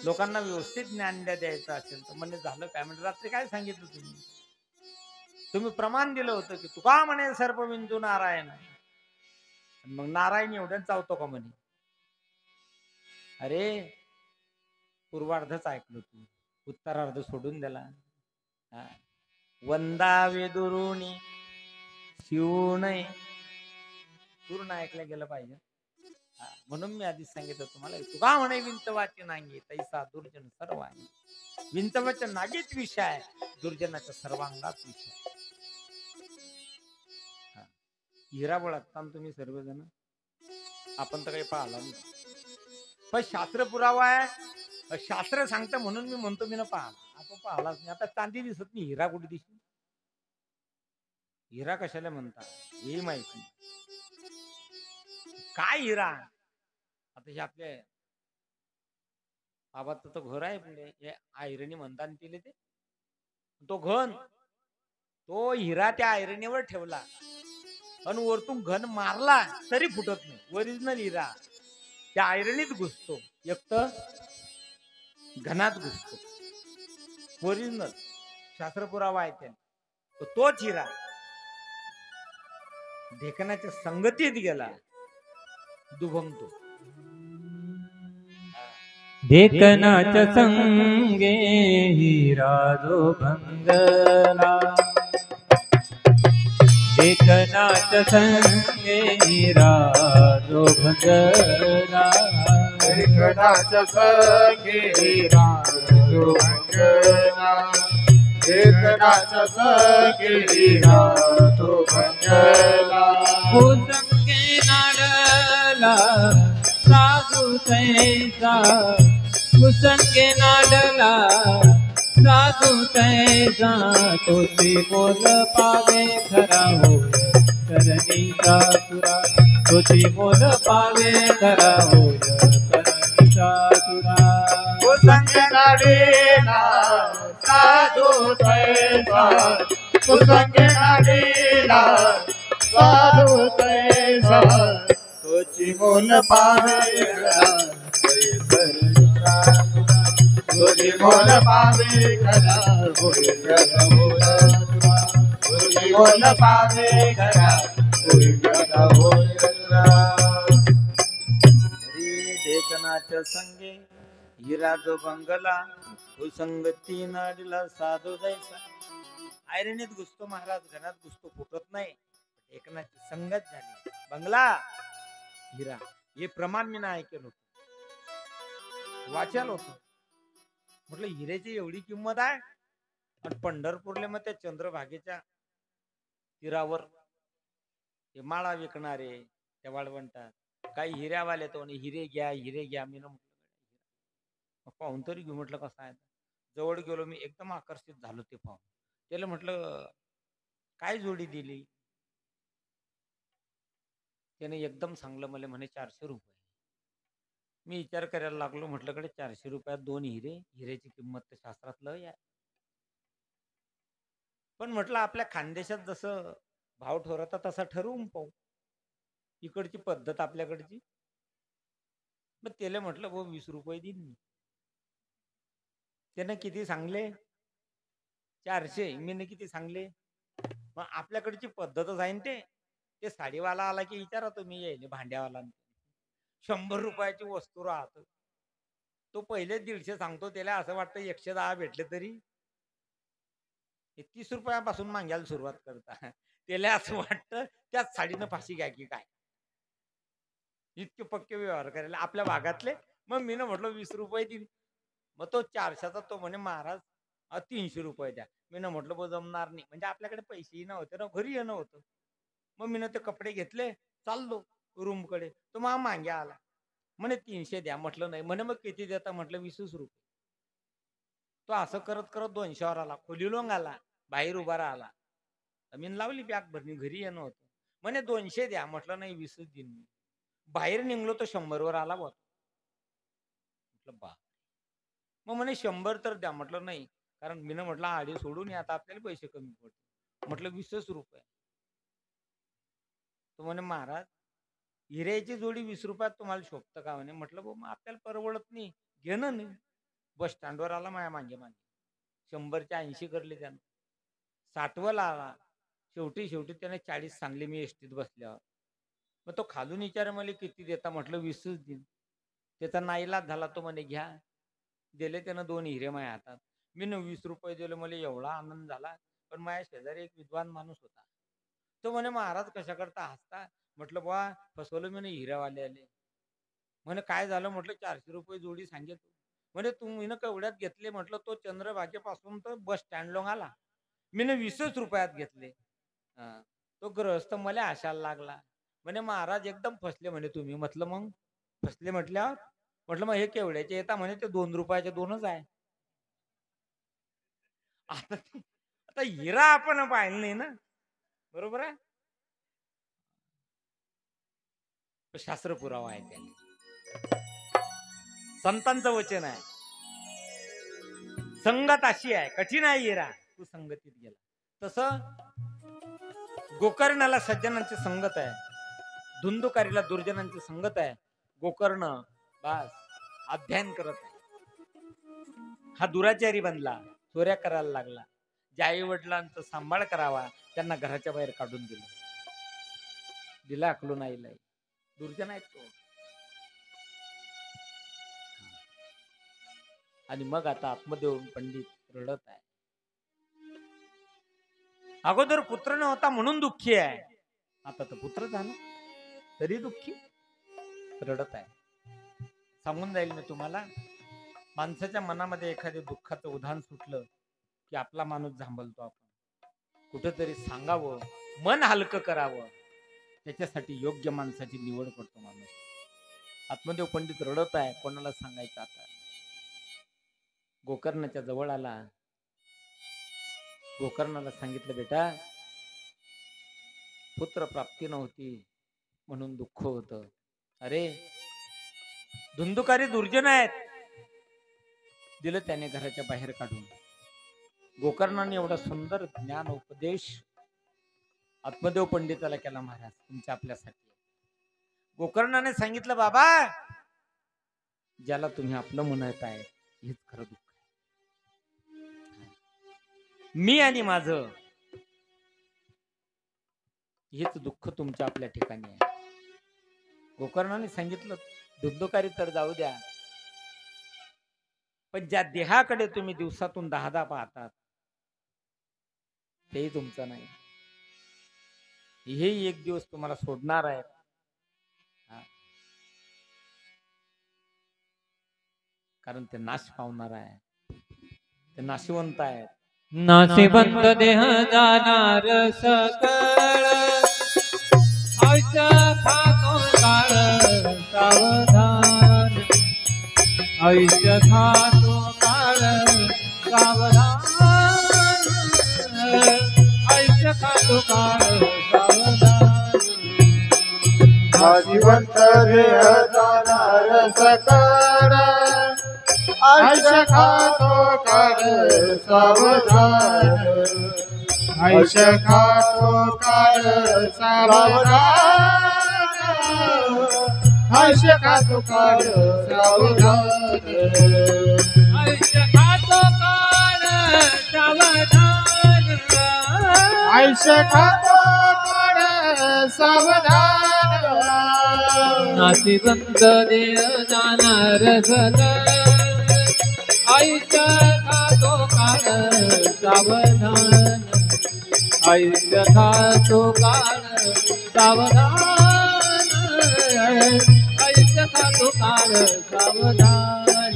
लोकांना व्यवस्थित ज्ञान द्यायचं असेल तर. म्हणजे झालं काय, म्हणजे रात्री काय सांगितलं तुम्ही? तुम्ही प्रमाण दिलं होतं की तुका म्हणे सर्प विंचू नारायण. मग नारायण एवढ्याच चावतो का म्हणे? अरे पूर्वार्धच ऐकलो तू, उत्तरार्ध सोडून दिला. वंदावे दुरुणी शिवू नये, पूर्ण ऐकलं गेलं पाहिजे. म्हणून मी आधीच सांगितलं तुम्हाला, तुका म्हणे विंचवाचे नांगी तैसा दुर्जन सर्व आहे. विंचवाच्या नागीत विषय आहे, दुर्जनाच्या सर्वांगात विषय. हिराबळ असता तुम्ही सर्वजण, आपण तर काही पाहिला नाही, पण शास्त्र पुरावा आहे. शास्त्र सांगतं म्हणून मी म्हणतो मी ना पाहिला. आपण पाहिलाच नाही. आता चांदी दिसत नाही, हिरा कुठे दिसतो? हिरा कशाला म्हणतात हे माहिती नाही. काय हिरा? आता हे आपल्या बाबाचं तो घर आहे पुढे, हे आयरणी म्हणतात तिले, ते तो घन, तो हिरा त्या आयरणीवर ठेवला आणि वरतून घन मारला तरी फुटत नाही. ओरिजिनल हिरा त्या आयरणीत घुसतो, एक तर घनात घुसतो. ओरिजिनल शास्त्र पुरावा आहे त्याने. तोच हिरा ढेकणाच्या संगतीत गेला, दुभंगतो. ढेकणाच्या संगे हिरा जो भंगला, ढेकणाच्या संगे हिरा जो भंगला, ढेकणाच्या संगे हिरा जो भंगला, ढेकणाच्या संगे हिरा जो भंगला. हो संगे नाडला साधू तैसा, कुसंगे नाडला साधू तैसा, तोची बोल पावे खरा होय करणीचा तुरा, तोची बोल पावे खरा होय करणीचा तुरा. कुसंगे नाडीला साधू तैसा, कुसंगे नाडीला साधू तैसा, तोची बोल पावे खरा होय करणीचा तुरा, तोची बोल पावे खरा होय करणीचा तुरा, तोची बोल पावे खरा होय करणीचा तुरा. ढेकणाच्या संगे हिरा जो बंगला, कुसंगती नाडीला साधू जायचा. आयरणीत घुसतो महाराज, घरात घुसतो, फुटत नाही. ढेकणाची संगत झाली, बंगला हिरा. हे प्रमाण मी ना ऐकलं होतं, वाचाल होतो. म्हटलं हिऱ्याची एवढी किंमत आहे. आणि पंढरपूरले मग त्या चंद्रभागेच्या तीरावर ते माळा विकणारे त्या वाळवंटात काही हिऱ्यावाले तो, हिरे घ्या हिरे घ्या. मी ना म्हटलं पाहून तरी घेऊ. म्हटलं कसं आहे. जवळ गेलो मी, एकदम आकर्षित झालो ते पाहून. त्याला म्हटलं काय जोडी दिली? त्याने एकदम सांगलं मला, म्हणे 400 रुपये. मी विचार करायला लागलो, म्हटलं कडे 400 रुपयात 2 हिरे, हिरेची किंमत तर शास्त्रातलं या. पण म्हटलं आपल्या खानदेशात जसं भाव ठरवतात तसा ठरवून पाहू, इकडची पद्धत आपल्याकडची. मग त्याला म्हटलं भाऊ 20 रुपये देईन मी. त्यानं किती सांगले? 400. मी किती सांगले? मग आपल्याकडची पद्धतच आहे ना ते साडीवाला आला की विचारा तुम्ही येईल भांड्यावाला, 100 रुपयाची वस्तू राहत, तो पहिले 150 सांगतो. त्याला असं वाटतं 110 भेटले तरी 30 रुपयापासून मागायला सुरुवात करता. त्याला असं वाटतं त्याच साडीनं फाशी घ्या की काय, इतके पक्के व्यवहार करायला आपल्या भागातले. मग मी ना म्हटलं 20 रुपये देईन. मग तो 400चा तो म्हणे महाराज 300 रुपये द्या. मी ना म्हटलं बो जमणार नाही, म्हणजे आपल्याकडे पैसेही नव्हते ना, घरी येणं होतं. मग मी ना ते कपडे घेतले, चाललो रूमकडे. तो मग माग्या आला, म्हणे 300 द्या. म्हटलं नाही. म्हणे मग किती देता? म्हटलं 20 रुपये. तो असं करत करत 200वर आला, खोलीलोंग आला, बाहेर उभा राहिला. मी लावली बॅग भरणी, घरी येणं होतं. म्हणे 200 द्या. म्हटलं नाही 20च देईन मी. बाहेर निघलो तो 100वर आला बघ. म्हटलं बा. मग म्हणे 100 तर द्या. म्हटलं नाही, कारण मी ना म्हटलं आडी सोडून आता आपल्याला पैसे कमी पडते. म्हटलं 20च रुपये. तो म्हणे महाराज हिऱ्याची जोडी 20 रुपयात तुम्हाला शोभतं का? म्हणे. म्हटलं मग आपल्याला परवडत नाही, घेणं नाही. बस स्टँडवर आला माझ्या मागे 100चे 80 करले त्यानं, 60ला आला. शेवटी त्याने 40 सांगले मी एसटीत बसल्यावर. मग तो खालून विचार मला किती देता? म्हटलं 20च देईन. त्याचा नाईलाज झाला. तो म्हणे घ्या. दिले त्यानं 2 हिरे माझ्या हातात. मी 20 रुपये दिले. मला एवढा आनंद झाला. पण माझ्या शेजारी एक विद्वान माणूस होता. तो म्हणे महाराज कशा करता हसता? म्हटलं बा फसवलं मी हिऱ्यावाले आले. म्हणे काय झालं? म्हटलं 400 रुपये जोडी सांगितलं. म्हणजे तुम्ही ना केवढ्यात घेतले? म्हटलं तो चंद्रभागेपासून तर बस स्टँड लोंग आला, मी 20च रुपयात घेतले. तो गृहस्थ मला हसायला लागला. म्हणे महाराज एकदम फसले म्हणे तुम्ही. म्हटलं मग फसले म्हटल्यावर? म्हटलं मग हे केवढ्याचे येतात? म्हणे ते 2 रुपयाचे 2च आहे. आता हिरा आपण पाहिलं नाही ना, बरोबर आहे. शास्त्र पुरावा आहे त्याने, संतांचं वचन आहे. संगत अशी आहे, कठीण आहे हिरा, तू संगतीत गेला. तसं गोकर्णाला सज्जनांची संगत आहे, धुंदुकारीला दुर्जनांची संगत आहे. गोकर्ण बस अध्ययन करत आहे. हा दुराचारी बनला, चोऱ्या करायला लागला. ज्या आई वडिलांचा सांभाळ करावा त्यांना घराच्या बाहेर काढून दिला अकलून आईला. दुर्जन आहेत तो. आणि मग आता आत्मदेव पंडित रडत आहे. अगोदर पुत्र नव्हता म्हणून दुःखी आहे, आता तर पुत्र झाला तरी दुःखी, रडत आहे. सांगून जाईल मी तुम्हाला, माणसाच्या मनामध्ये एखादे दुःखाचं उधाण सुटलं की आपला माणूस झांबलतो. आपण कुठेतरी सांगावं, मन हलकं करावं, त्याच्यासाठी योग्य माणसाची निवड करतो माणूस. आत्मदेव पंडित रडत आहे, कोणाला सांगायचं आता. गोकर्णाच्या जवळ आला. गोकर्णाला सांगितलं बेटा पुत्र प्राप्ती नव्हती म्हणून दुःख होत. अरे धुंदुकारी दुर्जन आहेत. दिलं त्याने घराच्या बाहेर काढून. गोकर्णाने एवढा सुंदर ज्ञान उपदेश आत्मदेव पंडिताला केला. महाराज तुमच्या आपल्यासाठी. गोकर्णाने सांगितलं बाबा ज्याला तुम्ही आपलं म्हणत आहे हेच खरं दुःख आहे. मी आणि माझं हेच दुःख तुमच्या आपल्या ठिकाणी आहे. गोकर्णाने सांगितलं धुंदुकारी तर जाऊ द्या, पण ज्या देहाकडे तुम्ही दिवसातून 10 पाहतात तेही तुमचं नाही. हेही एक दिवस तुम्हाला सोडणार आहे. कारण ते नाश पावणार आहे, ते नाशिवंत आहे. नाशिवंत देह जाणार सकळ, आयुष्य खातो काळ सावधान, आयुष्य खातो काळ सावधान, आयुष्य खातो काळ सावधान. जिवंत देह जाणार सकळ आयुष खातो काळ सावधान आयुष खातो काळ सावधान आयुष खातो काळ सावधान आयुष्य खातो काळ सावधान आयुष्य खातो काळ सावधान नाशिवंत देह जाणार सकळ आयुष्य खातो काळ सावधान आयुष्य खातो काळ सावधान आयुष्य खातो काळ सावधान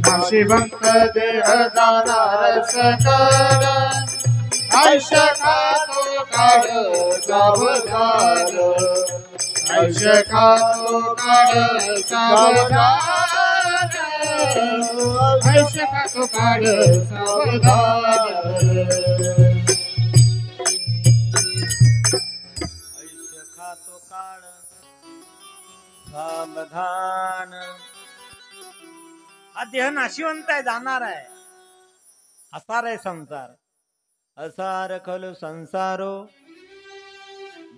नाशिवंत देह जाणार सकळ आयुष्य खातो काळ सावधान आयुष्य खातो काळ सावधान आयुष्य खातो काळ सावधान आयुष्य खातो काळ सावधान. हा देह नाशिवंत आहे, जाणार आहे. असार आहे संसार. असार खलु संसारो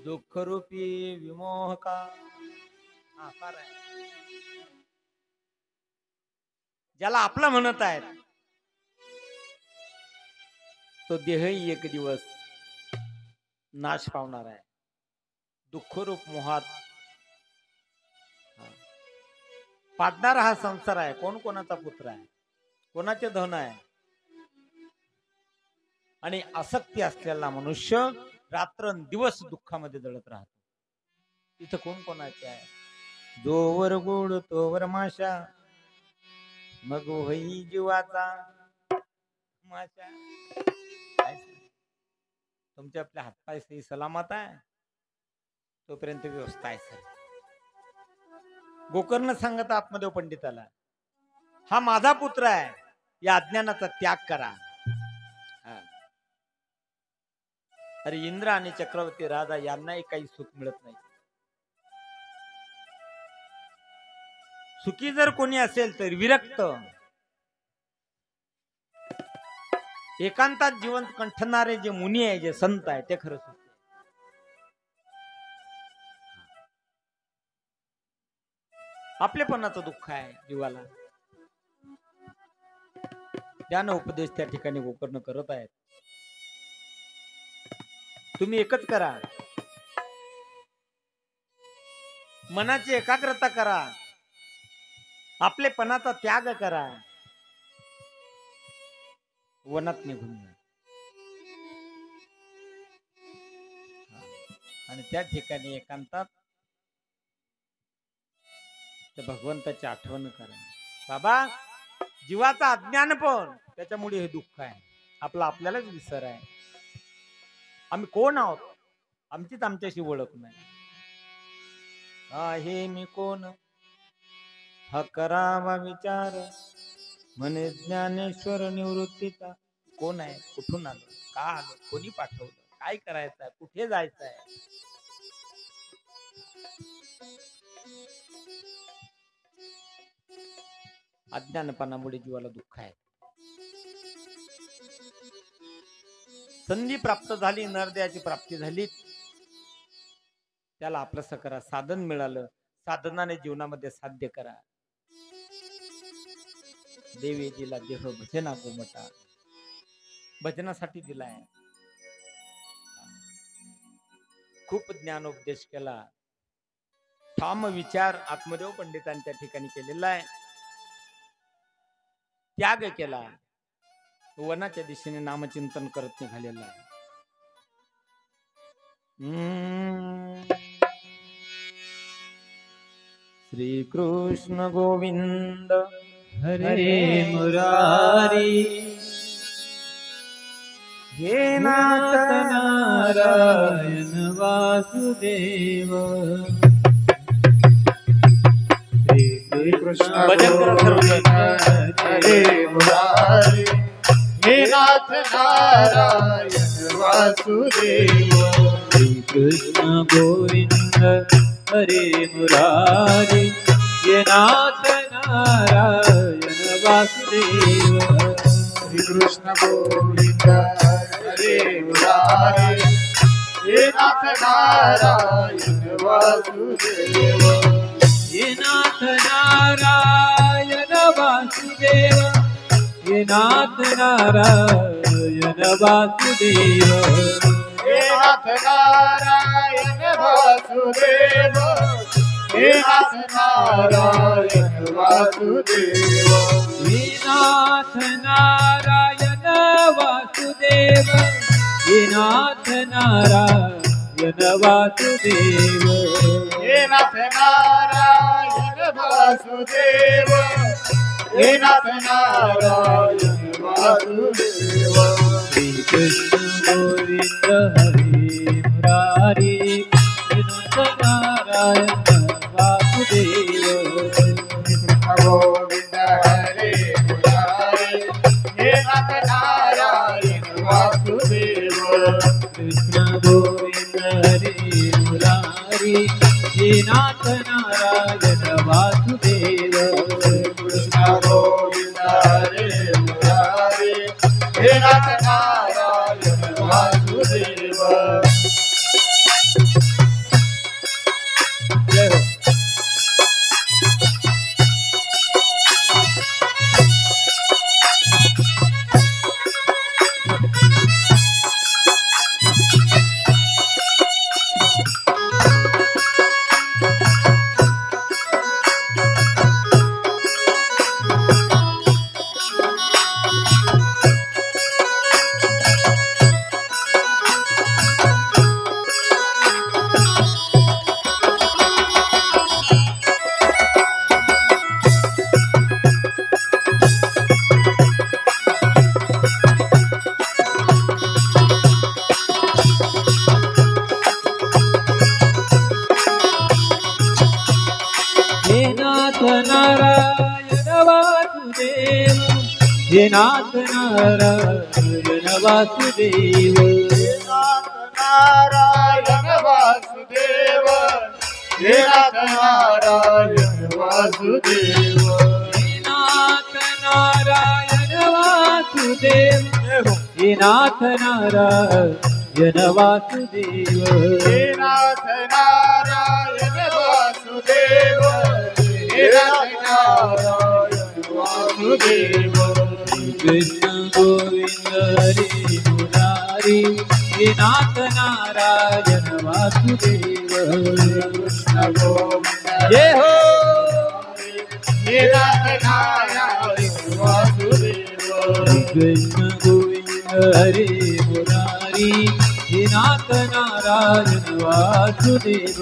दुःख रूपी विमोह का. असार आहे. ज्याला आपला म्हणत आहेत तो देहही एक दिवस नाश पावणार आहे. दुःखरूप मोहात पाडणारा हा संसार आहे. कोण कोणाचा पुत्र आहे, कोणाचे धन आहे. आणि आसक्ती असलेला मनुष्य रात्रंदिवस दुःखामध्ये जळत राहतो. इथं कोण कोणाचे आहे. जोवर गोड तोवर माशा मग होई जीवाचा माशा. तुमच्या आपल्या हातपाय सही सलामत आहे तोपर्यंत व्यवस्था आहे. सर गोकर्ण सांगत आत्मदेव पंडिताला, हा माझा पुत्र आहे, या अज्ञानाचा त्याग करा. अरे इंद्र आणि चक्रवर्ती राजा यांनाही काही सुख मिळत नाही. सुखी जर कोणी असेल तर विरक्त एकांतात जीवन कंठणारे जे मुनी आहे, जे संत आहे, ते खरं सुख. आपलेपणाचं दुःख आहे जीवाला. ज्ञान उपदेश त्या ठिकाणी गोकर्ण करत आहेत. तुम्ही एकच करा, मनाची एकाग्रता करा, आपलेपणाचा त्याग करा, वनात निघून जा. आणि त्या ठिकाणी एकांतात भगवंताची आठवण करा. बाबा, जीवाचा अज्ञान पण त्याच्यामुळे हे दुःख आहे. आपला आपल्यालाच विसर आहे. आम्ही कोण आहोत, आमचीच आमच्याशी ओळख नाही. आहे मी कोण हा करावा विचार, म्हणे ज्ञानेश्वर निवृत्तीचा. कोण आहे, कुठून आलो, का आलो, कोणी पाठवलं, काय करायचं आहे, कुठे जायचं आहे. अज्ञानपणामुळे जीवाला दुःख आहे. संधी प्राप्त झाली, नरदेहाची प्राप्ती झाली, त्याला आपलंसं करा. साधन मिळालं, साधनाने जीवनामध्ये साध्य करा. देवी दिला देह भजना गोमटा, भजनासाठी दिलाय. खूप ज्ञानोपदेश केला, ठाम विचार आत्मदेव पंडितांच्या ठिकाणी केलेला आहे. त्याग केला, वनाच्या दिशेने नामचिंतन करत निघालेला आहे. श्री कृष्ण गोविंद हरे मुरारी, हे नाथ नारायण वासुदेव. श्री कृष्ण भजन करा सर्वजण. हरे मुरारी, हे नाथ नारायण वासुदेव. श्री कृष्ण गोविंद हरे मुरारी ये नाथ नारायण वासुदेव श्री कृष्ण गोविंद हरे मुरारी हे नाथ नारायण वासुदेव ये नाथ नारायण वासुदेव ये नाथ नारायण वासुदेव हे नाथ नारायण वासुदेव हे नाथ नारायण वासुदेव हे नाथ नारायण वासुदेव हे नाथ नारायण वासुदेव हे नाथ नारायण वासुदेव हे नाथ नारायण वासुदेव श्री कृष्ण गोविंद हरे मुरारी हे नाथ नारायण वासुदेव गोविंद हरे मुरारी हे नाथ नारायण वासुदेव कृष्ण गोविंद हरे मुरारी हे नाथ नारायण वासुदेव कृष्ण गोविंद हरे मुरारी हे नाथ नारायण वासुदेव जय हो हे नाथ नारायण वासुदेव हे नाथ नारायण वासुदेव नाथ नारायण वासुदेव हे नाथ नारायण वासुदेव हे नाथ नारायण वासुदेव हे नाथ नारायण वासुदेव हे नाथ नारायण वासुदेव हे नाथ नारायण वासुदेव कृष्ण गोविंद हरे मुरारी हे नाथ नारायण वासुदेव कृष्ण गोविंद जय हो हे नाथ नारायण वासुदेव कृष्ण गोविंद हरे मुरारी हे नाथ नारायण वासुदेव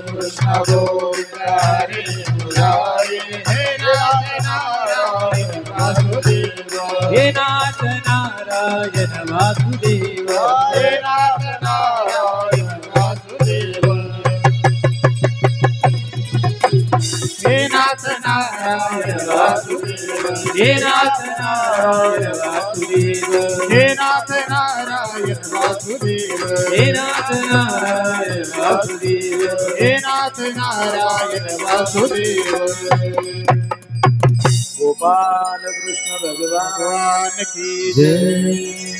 कृष्ण गोविंद हरे मुरारी हे नाथ नारायण वासुदेव हे नाथ नारायण वासुदेव हे नाथ नारायण वासुदेव हे नाथ नारायण वासुदेव हे नाथ नारायण वासुदेव हे नाथ नारायण वासुदेव हे नाथ नारायण वासुदेव हे नाथ नारायण वासुदेव गोपाल कृष्ण भगवान भगवान की जय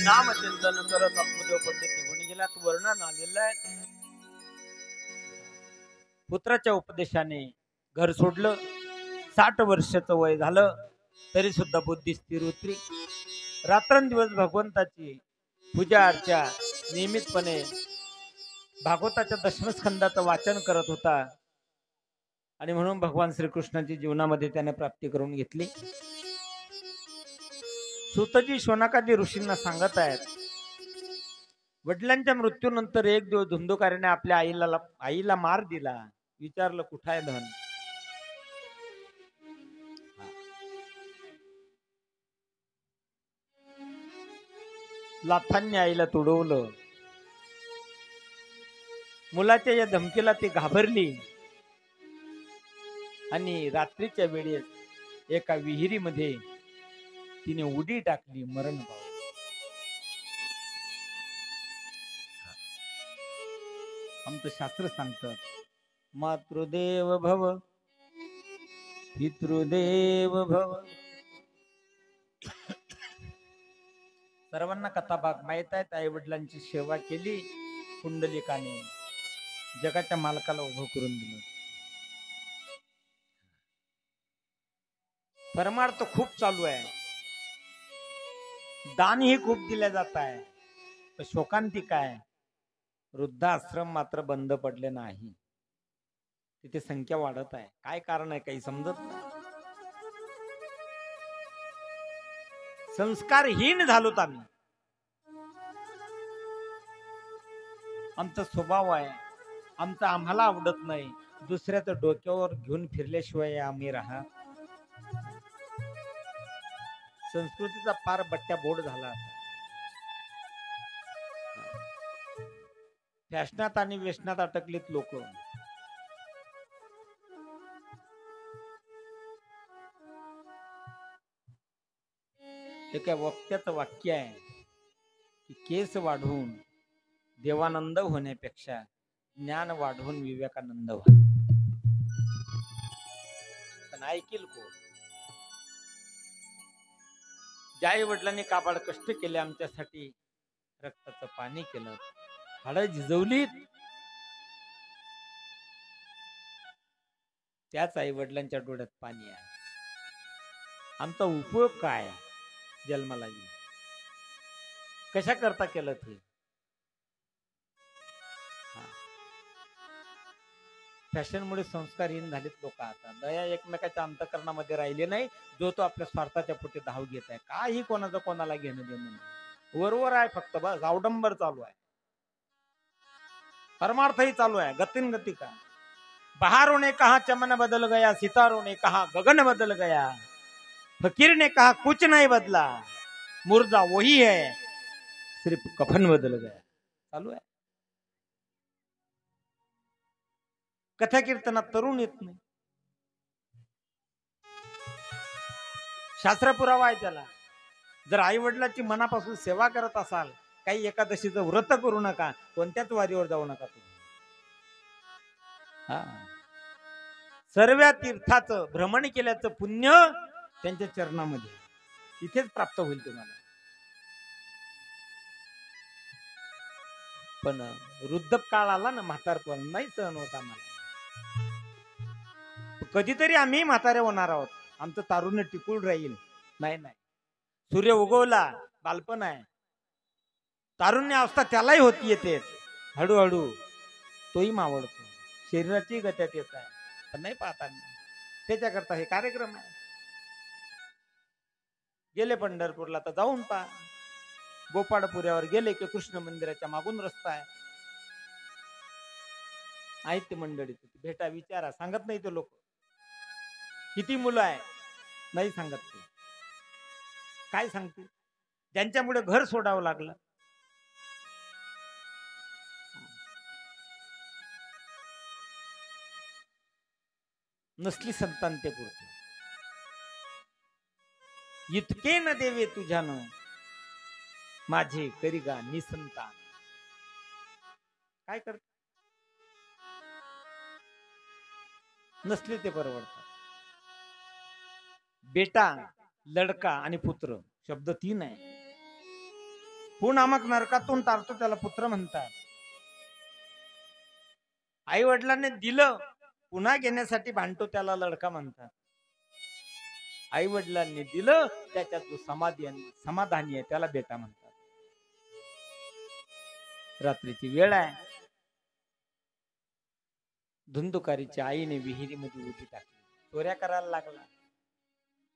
नामचिंतन करत आत्मदेव पंडित निघून गेला तो वर्णन आलेलं आहे. पुत्राच्या उपदेशाने घर सोडलं. 60 वर्षाचं वय झालं तरी सुद्धा बुद्धी स्थिर होती. रात्रंदिवस भगवंताची पूजा अर्चा नियमितपणे भागवताच्या दशमस्कंदाचं वाचन करत होता आणि म्हणून भगवान श्रीकृष्णाची जीवनामध्ये त्याने प्राप्ती करून घेतली. सुतजी शौनकादी ऋषींना सांगत आहेत, वडिलांच्या मृत्यूनंतर एक दिवस धुंदुकारीने आपल्या आईला मार दिला. विचारलं कुठं आहे धन? लाथांनी आईला तुडवलं. मुलाच्या या धमकीला ती घाबरली आणि रात्रीच्या वेळेस एका विहिरीमध्ये तिने उडी टाकली, मरण पावली. आमचं शास्त्र सांगतं मातृदेव भव पितृदेव भव. सर्वांना कथा भाग माहित आहे. आई वडिलांची सेवा केली पुंडलिकाने, जगाच्या मालकाला उभं करून दिलं. परमार्थ खूप चालू आहे, दान ही खूप दिल्या जात आहे, पण शोकांतिका आहे, वृद्धाश्रम मात्र बंद पडले नाही. तिथे संख्या वाढत आहे. काय कारण आहे काही समजत नाही. संस्कारहीन झालोत आम्ही. आमचा स्वभाव आहे, आमचं आम्हाला आवडत नाही, दुसऱ्याचं डोक्यावर घेऊन फिरल्याशिवाय आम्ही राहा. संस्कृतीचा फार बट्ट्या बोट झाला. फॅशनात आणि व्यसनात अटकलीत लोक. एका वक्त्याचं वाक्य आहे की केस वाढवून देवानंद होण्यापेक्षा ज्ञान वाढवून विवेकानंद व्हा. पण ऐकील कोण? ज्या आई वडिलांनी काबाड कष्ट केले आमच्यासाठी, रक्ताचं पाणी केलं, हाडं झिजवलीत, त्याच आई वडिलांच्या डोळ्यात पाणी आहे. आमचा उपयोग काय जन्माला येईल? कशा करता केलं ते? फॅशनमुळे संस्कारहीन झालेत लोक. आता दया एकमेकाच्या अंतकरणामध्ये राहिले नाही. जो तो आपल्या स्वार्थाच्या पोटी धाव घेत आहे. काही कोणाचं कोणाला घेणं देणं नाही. वरवर आहे फक्त, बस अवडंबर चालू आहे. परमार्थही चालू आहे. गतीन गती का. बहारों ने कहा चमन बदल गया, सितारों ने कहा गगन बदल गया, फकीर ने कहा कुछ नहीं बदला, मुर्दा वही है, सिर्फ कफन बदल गया. चालू आहे. कथा कीर्तनात तरुण येत नाही. शास्त्र पुरावा आहे त्याला. जर आई वडिलांची मनापासून सेवा करत असाल, काही एकादशीचं व्रत करू नका, कोणत्याच वारीवर जाऊ नका तुम्ही. सर्व तीर्थाचं भ्रमण केल्याचं पुण्य त्यांच्या चरणामध्ये इथेच प्राप्त होईल तुम्हाला. पण वृद्धकाळ आला ना, म्हातारपण नाही सहन होत आम्हाला. कधीतरी आम्ही म्हातारे होणार आहोत. आमचं तारुण्य टिकून राहील नाही. सूर्य उगवला, बालपण आहे, तारुण्य अवस्था त्यालाही होती येते, हळूहळू तोही मावळतो, शरीराची गत्यात येत आहे, पण नाही पाहता. त्याच्याकरता हे कार्यक्रम आहे. गेले पंढरपूरला तर जाऊन पहा. गोपाळपुऱ्यावर गेले की कृष्ण मंदिराच्या मागून रस्ता आहे. आहेत ते मंडळी, भेटा, विचारा. सांगत नाही ते लोक. किती मुलं आहे नाही सांगत ते. काय सांगतील? ज्यांच्यामुळे घर सोडावं लागलं. नसली संतान ते पुरते. इतके न देवे तुझ्यानं, माझे करिगा निसंतान. काय करत? नसले ते परवडतात. बेटा, लडका आणि पुत्र शब्द 3 आहे. पुनामक नरकातून तारतो त्याला पुत्र म्हणतात. आई वडिलांनी दिलं, पुन्हा घेण्यासाठी भांडतो त्याला लडका म्हणतात. आई वडिलांनी दिलं, त्याच्यात जो समाधानी आहे त्याला बेटा म्हणतात. रात्रीची वेळ आहे. धुंदुकारीच्या आईने विहिरीमध्ये उडी टाकली. चोऱ्या करायला लागला.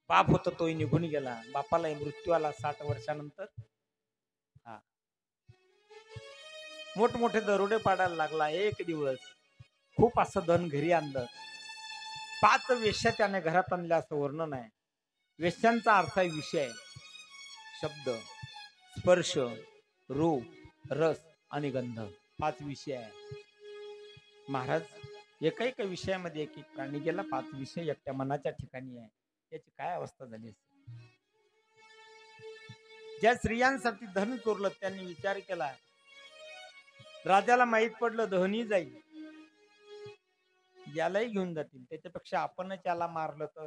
बाप होता तोही निघून गेला. बापाला मृत्यू आला 60 वर्षानंतर. मोठमोठे दरोडे पाडायला लागला. एक दिवस खूप असं धन घरी आणलं. 5 वेश्या त्याने घरात आणल्या असं वर्णन आहे. वेश्यांचा अर्थ आहे विषय, शब्द, स्पर्श, रूप, रस आणि गंध. 5 विषय आहे. महाराज एका विषयामध्ये एक प्राणी गेला. 5 विषय एकट्या मनाच्या ठिकाणी आहे. याची काय अवस्था झाली असेल? ज्या स्त्रियांसाठी धन चोरलं त्यांनी विचार केला. राजाला माहित पडलं धनी जाईल. यालाही घेऊन जातील, त्याच्यापेक्षा आपणच याला मारलं तर.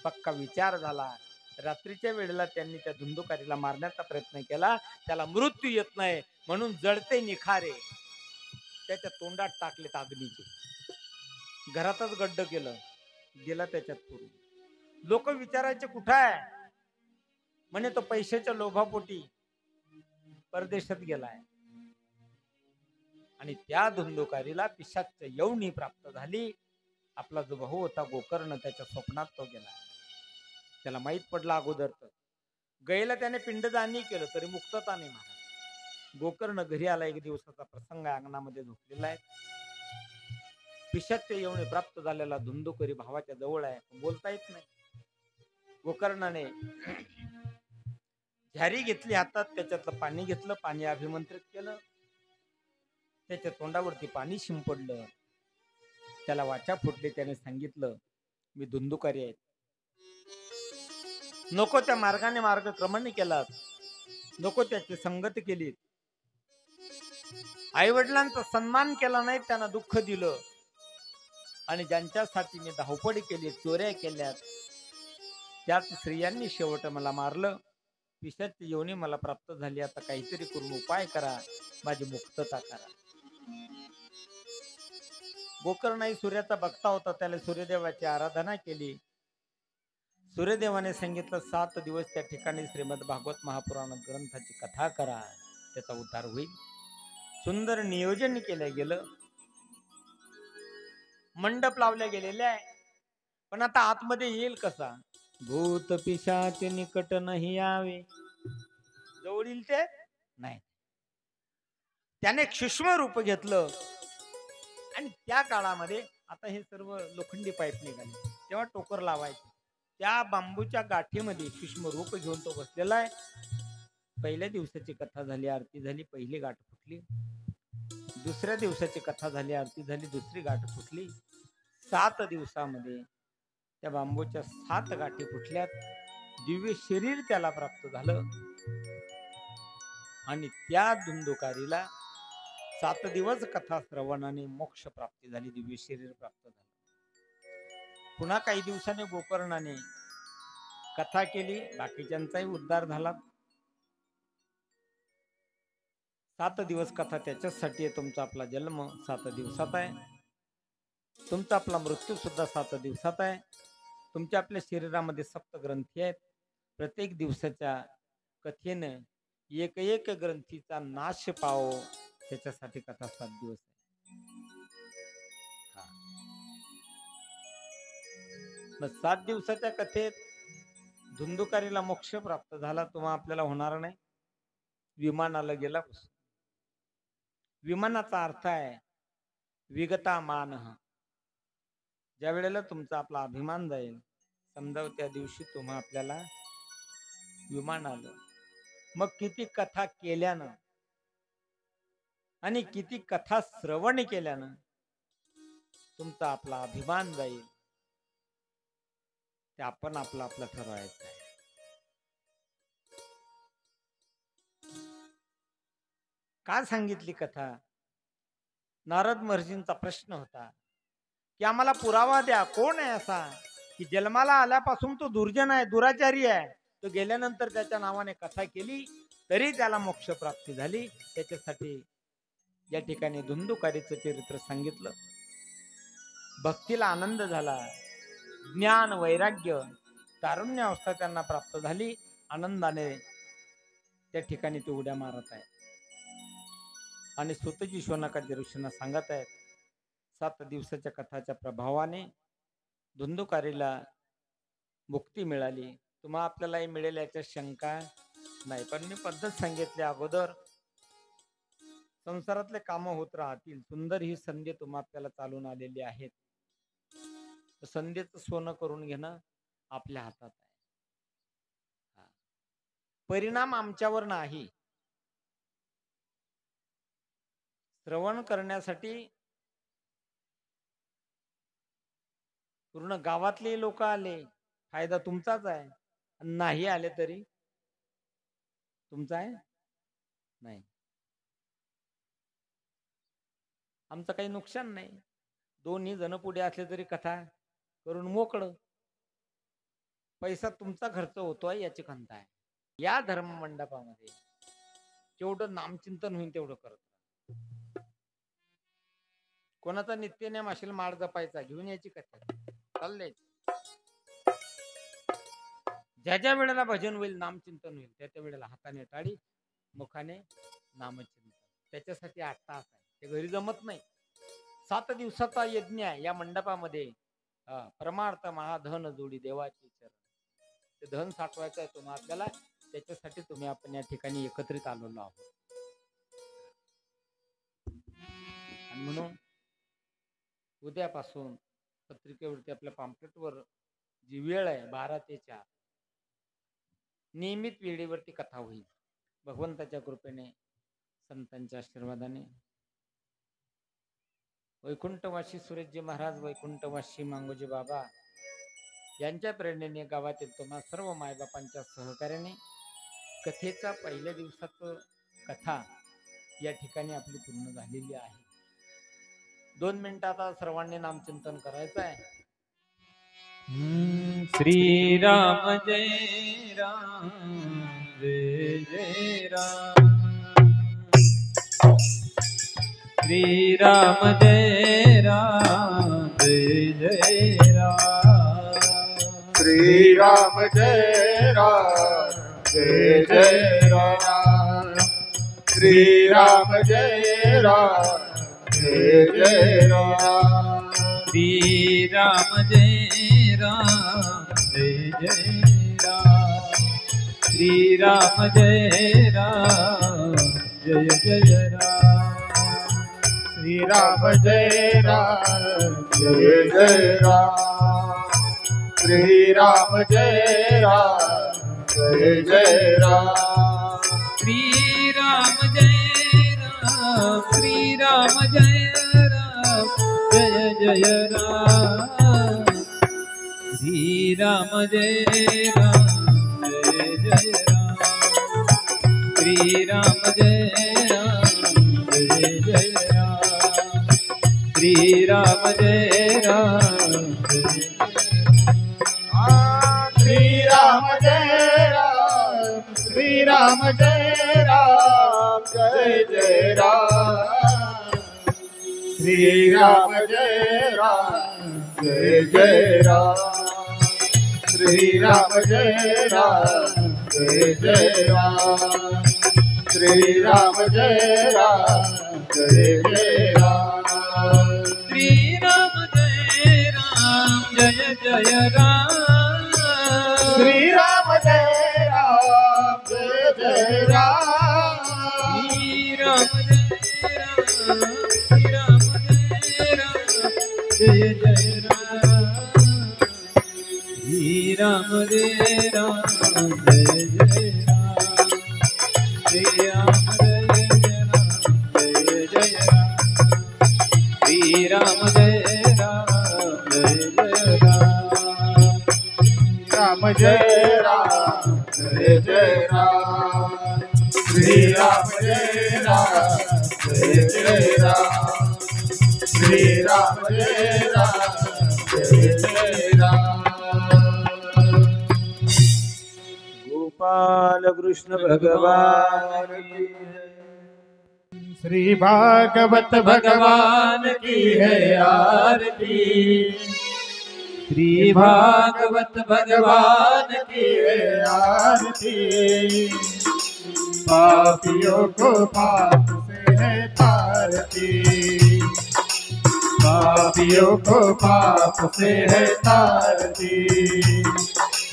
पक्का विचार झाला. रात्रीच्या वेळेला त्यांनी त्या धुंदुकारीला मारण्याचा प्रयत्न केला. त्याला मृत्यू येत नाही म्हणून जळते निखारे त्याच्या तोंडात टाकलेत अग्नीचे. घरातच गड्ड केलं, गेला त्याच्यात पुरून. लोक विचारायचे कुठं आहे, म्हणे तो पैशाच्या लोभापोटी परदेशात गेलाय. आणि त्या धुंदुकारीला पिशाच्च यवनी प्राप्त झाली. आपला जो भाऊ होता गोकर्ण, त्याच्या स्वप्नात तो गेला. त्याला माहित पडला अगोदर तर. गयला त्याने पिंडदानी केलं तरी मुक्तता नाही महाराज. गोकर्ण घरी आला, एक दिवसाचा प्रसंग आहे, अंगणामध्ये झोपलेला आहे. पिशाच्च यवनी प्राप्त झालेला धुंदुकरी भावाच्या जवळ आहे, बोलता येत नाही. गोकर्णाने झारी घेतली हातात, त्याच्यातलं पाणी घेतलं, पाणी अभिमंत्रित केलं, त्याच्या तोंडावरती पाणी शिंपडलं. त्याला वाचा फुटली. त्याने सांगितलं, मी धुंदुकारी आहे. नको त्या मार्गाने मार्गक्रमण केलात, नको त्याची संगत केली, आई वडिलांचा सन्मान केला नाही, त्यांना दुःख दिलं, आणि ज्यांच्यासाठी मी धावपडी केली, चोऱ्या केल्यात, त्याच स्त्रियांनी शेवट मला मारलं. पिशाच्च योनी मला प्राप्त झाली. आता काहीतरी करून उपाय करा, माझी मुक्तता करा. गोकर्णही सूर्याचा भक्ता होता. त्याला सूर्यदेवाची आराधना केली. सूर्यदेवाने सांगितलं 7 दिवस त्या ठिकाणी श्रीमद भागवत महापुराण ग्रंथाची कथा करा, त्याचा उद्धार होईल. सुंदर नियोजन केलं गेलं. मंडप लावले गेलेले आहे. पण आता आतमध्ये येईल कसा? भूत पिशाच निकट नाही यावे, जवळ येईल ते नाही. त्याने सूक्ष्म रूप घेतलं. आणि त्या काळामध्ये आता हे सर्व लोखंडी पाईप निघाले, तेव्हा टोकर लावायचे. त्या बांबूच्या गाठीमध्ये सूक्ष्म रूप घेऊन तो बसलेला आहे. पहिल्या दिवसाची कथा झाली, आरती झाली, पहिली गाठ फुटली. दुसऱ्या दिवसाची कथा झाली, आरती झाली, दुसरी गाठ फुटली. 7 दिवसामध्ये त्या बांबूच्या 7 गाठी फुटल्यात. दिव्य शरीर त्याला प्राप्त झालं. आणि त्या धुंदुकारीला 7 दिवस कथा श्रवणाने मोक्ष प्राप्ती झाली, दिव्य शरीर प्राप्त झालं. पुन्हा काही दिवसाने गोकर्णाने कथा केली, बाकीच्यांचाही उद्धार झाला. 7 दिवस कथा त्याच्यासाठी आहे. तुमचा आपला जन्म 7 दिवसात आहे, तुमचा आपला मृत्यू सुद्धा 7 दिवसात आहे. तुमच्या आपल्या शरीरामध्ये 7 ग्रंथी आहेत. प्रत्येक दिवसाच्या कथेनं एक एक ग्रंथीचा नाश पावो, त्याच्यासाठी कथा 7 दिवस आहे. मग 7 दिवसाच्या कथेत धुंदुकारीला मोक्ष प्राप्त झाला. तुम्हा आपल्याला होणार नाही. विमानाला गेला. विमानाचा अर्थ आहे विगता मान. ज्या वेळेला तुमचा आपला अभिमान जाईल, समजा त्या दिवशी तुम्हा आपल्याला विमान आलं. मग किती कथा केल्यानं आणि किती कथा श्रवण केल्यानं तुमचा आपला अभिमान जाईल, ते आपण आपलं ठरवायचं आहे. का सांगितली कथा? नारद महर्षींचा प्रश्न होता की आम्हाला पुरावा द्या, कोण आहे असा की जन्माला आल्यापासून तो दुर्जन आहे, दुराचारी आहे, तो गेल्यानंतर त्याच्या नावाने कथा केली तरी त्याला मोक्ष प्राप्ती झाली. त्याच्यासाठी या ठिकाणी धुंदुकारीचं चरित्र सांगितलं. भक्तीला आनंद झाला, ज्ञान वैराग्य तारुण्य अवस्था त्यांना प्राप्त झाली. आनंदाने त्या ठिकाणी ते उड्या मारत आहे. आणि स्वतःची शौनकादी ऋषींना सांगत आहेत 7 दिवसाच्या कथाच्या प्रभावाने धुंदुकारीला मुक्ती मिळाली. तुम्हा आपल्यालाही मिळेल याच्या शंका नाही. पण मी पद्धत सांगितली अगोदर. संसारातले काम होत राहतील. सुंदर ही संधी तुम्हा आपल्याला चालून आलेली आहेत. संधीचं सोनं करून घेणं आपल्या हातात आहे. परिणाम आमच्यावर नाही. श्रवण करण्यासाठी पूर्ण गावातले लोक आले, फायदा तुमचाच आहे. नाही आले तरी तुमचा आहे नाही. आमचं काही नुकसान नाही. दोन्ही जण पुढे असले तरी कथा करून मोकळं. पैसा तुमचा खर्च होतोय याची खंत आहे. या धर्म मंडपामध्ये जेवढं नामचिंतन होईल तेवढं करत राहा. कोणाचा नित्यनेम असेल माळ जपायचा घेऊन यायची कथा चाललंय. ज्या ज्या वेळेला भजन होईल नामचिंतन होईल त्या त्या वेळेला हाताने टाळी मुखाने नामचिंतन. त्याच्यासाठी 8 तास आहे. ते घरी जमत नाही. 7 दिवसाचा यज्ञ आहे या मंडपामध्ये. परमार्थ महाधन जोडी देवाची चरण. ते धन साठवायचं आहे तुम्हाला आपल्याला. त्याच्यासाठी तुम्ही आपण या ठिकाणी एकत्रित आलेलो आहोत. आणि म्हणून उद्यापासून पत्रिकेवरती आपल्या पॅम्पलेटवर जी वेळ आहे 12 ते 4 नियमित वेळेवरती कथा होईल. भगवंताच्या कृपेने संतांच्या आशीर्वादाने. वैकुंठवासी सुरेशजी महाराज, वैकुंठवासी मांगोजी बाबा यांच्या प्रेरणेने गावातील तुम्हा सर्व मायबापांच्या सहकार्याने कथेचा पहिल्या दिवसाचं कथा या ठिकाणी आपली पूर्ण झालेली आहे. 2 मिनिटात सर्वांनी नामचिंतन करायचं आहे. श्री राम जय राम जय जय राम. श्री राम जय राम जय जय राम. श्री राम जय राम जय जय राम. श्री राम जय राम जय जय राम. श्री राम जय राम जय जय राम. श्री राम जय राम जय जय राम. श्री राम जय राम जय जय राम. श्री राम जय राम जय जय राम. श्री राम जय राम. श्री राम जय राम जय जय राम. श्री राम जय राम जय जय राम. श्री राम जय राम जय जय राम. श्री राम जय राम जय जय राम. श्री राम जय राम. श्री राम जय राम जय जय राम. श्री राम जय राम जय जय राम. श्री राम जय राम जय जय राम. श्री राम जय राम जय जय राम. श्री राम जय राम जय जय राम. श्री राम जय राम जय जय राम. श्री राम जय राम. श्री राम जय राम जय जय राम. श्री राम जय राम जय जय राम. श्री राम जय राम जय जय राम. श्री राम जय राम जय जय राम. राम जय राम जय जय राम. श्री राम जय राम जय जय राम. श्री राम जय राम जय जय राम. गोपाल कृष्ण भगवान की. श्री भागवत भगवान की है आरती. श्री भागवत भगवान की है आरती. पापियों को पाप से है तारती. पापियों को पाप से है तारती.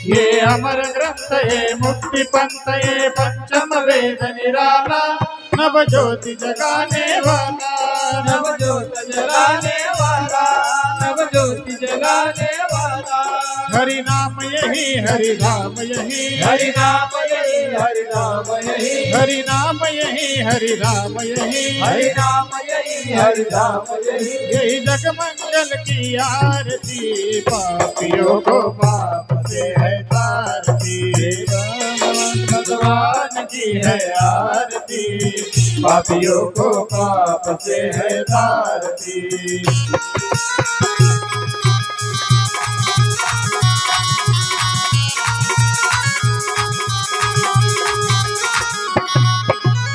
ये अमर ग्रंथ ये मुक्ति पंथ ये पंचम वेद निराला. नव ज्योति जगाने वाला. नव ज्योति जलाने वाला. नव ज्योति जलाने वाला. हरि नाम यही हरि नाम यही. हरि नाम यही. हरि नाम यही. हरि नाम यही हरि नाम यही. हरि नाम यही. हरि नाम यही. यही जगमंगल की आरती. पापियों को पाप से है तारती. भगवान की है आरती, पापियों को पाप से है तारती।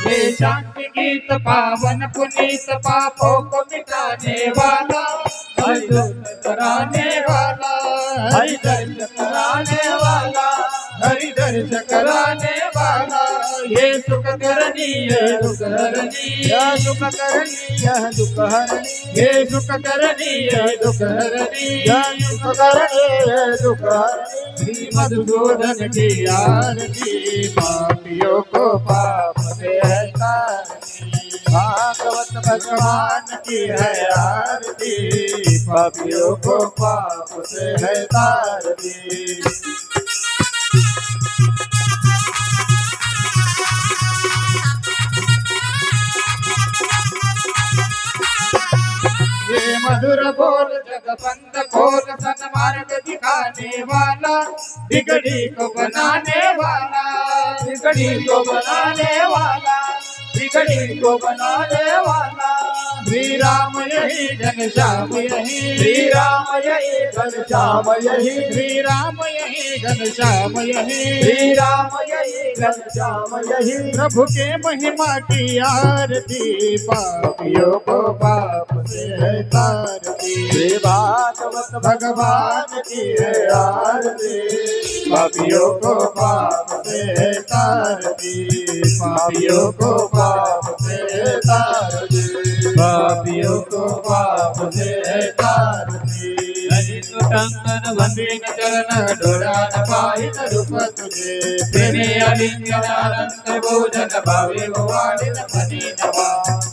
ये शांति गीत पावन पुनीत, पापों को मिटाने वाला, हरि दर्शन कराने वाला, हरि दर्शन कराने वाला, हरि दर्शन कराने वाला। ये सुख करनी है दुख हरनी, यह सुख करनी यह दुख हरनी, ये सुख करनी है दुख हरनी, यह सुख करनी यह दुख हरनी। श्री मधुसूदन की आरती, पापियों को पाप से है तारती। भागवत भगवान की है आरती, पापियों को पाप से है तारती। ये मधुर बोल जगबंद खोल, सन्मार्ग दिखाने वाला, बिगड़ी को बनाने वाला, बिगड़ी को बनाने वाला, बिगड़ी को बनाने वाला। श्री राम यही घनश्याम यही, श्री राम यही घनश्याम यही, श्री राम यही घनश्याम यही, श्री राम यही घनश्याम यही। प्रभु के महिमा की आरती, पापियों को पाप से है तारती। श्री भागवत भगवान की है आरती, पापियों को पाप से है तारती, पापियों को पाप से है तारती, पापियों को पाप से है तारती। टंकन वंदीन चरण डोरान पाहिन रूप तुझे, प्रेमे अलिंगन अनंत भोजन भावे वाणिन फनीनवा।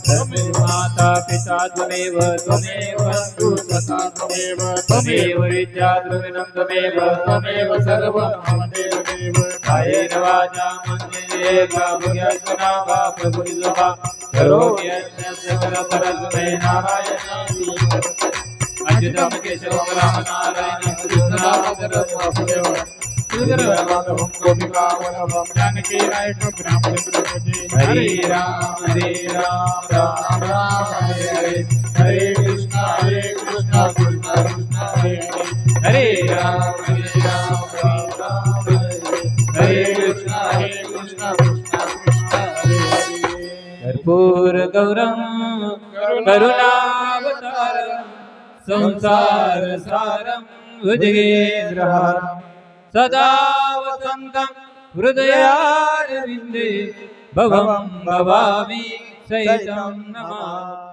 त्वमेव माता पिता त्वमेव, त्वमेव बन्धु सखा त्वमेव, त्वमेव विद्या द्रविणं त्वमेव, त्वमेव सर्वं मम देवदेव। कायेन वाचा मनेन बुद्ध्या वा प्रभुर्जवा, करोमि यज्ञस्य परस्मै नारायणाति। अच्युतं केशवं राम नारायणं कृष्णं वासुदेवं, श्रीधरमाधवं गोपिकावल्लभं जानकी नायकं रामचन्द्र भजे। हरे राम राम राम हरे हरे, हरे कृष्णा कृष्णा कृष्णा हरे हरे, हरे राम राम हरे हरे, हरे कृष्णा कृष्णा कृष्णा हरे हरे। कर्पूर गौरम करुणावतारम, संसार सारम भुजगेन्द्रहारम, सदा वसन्तं हृदयारविन्दे भवं भवामि सहितं नमामि।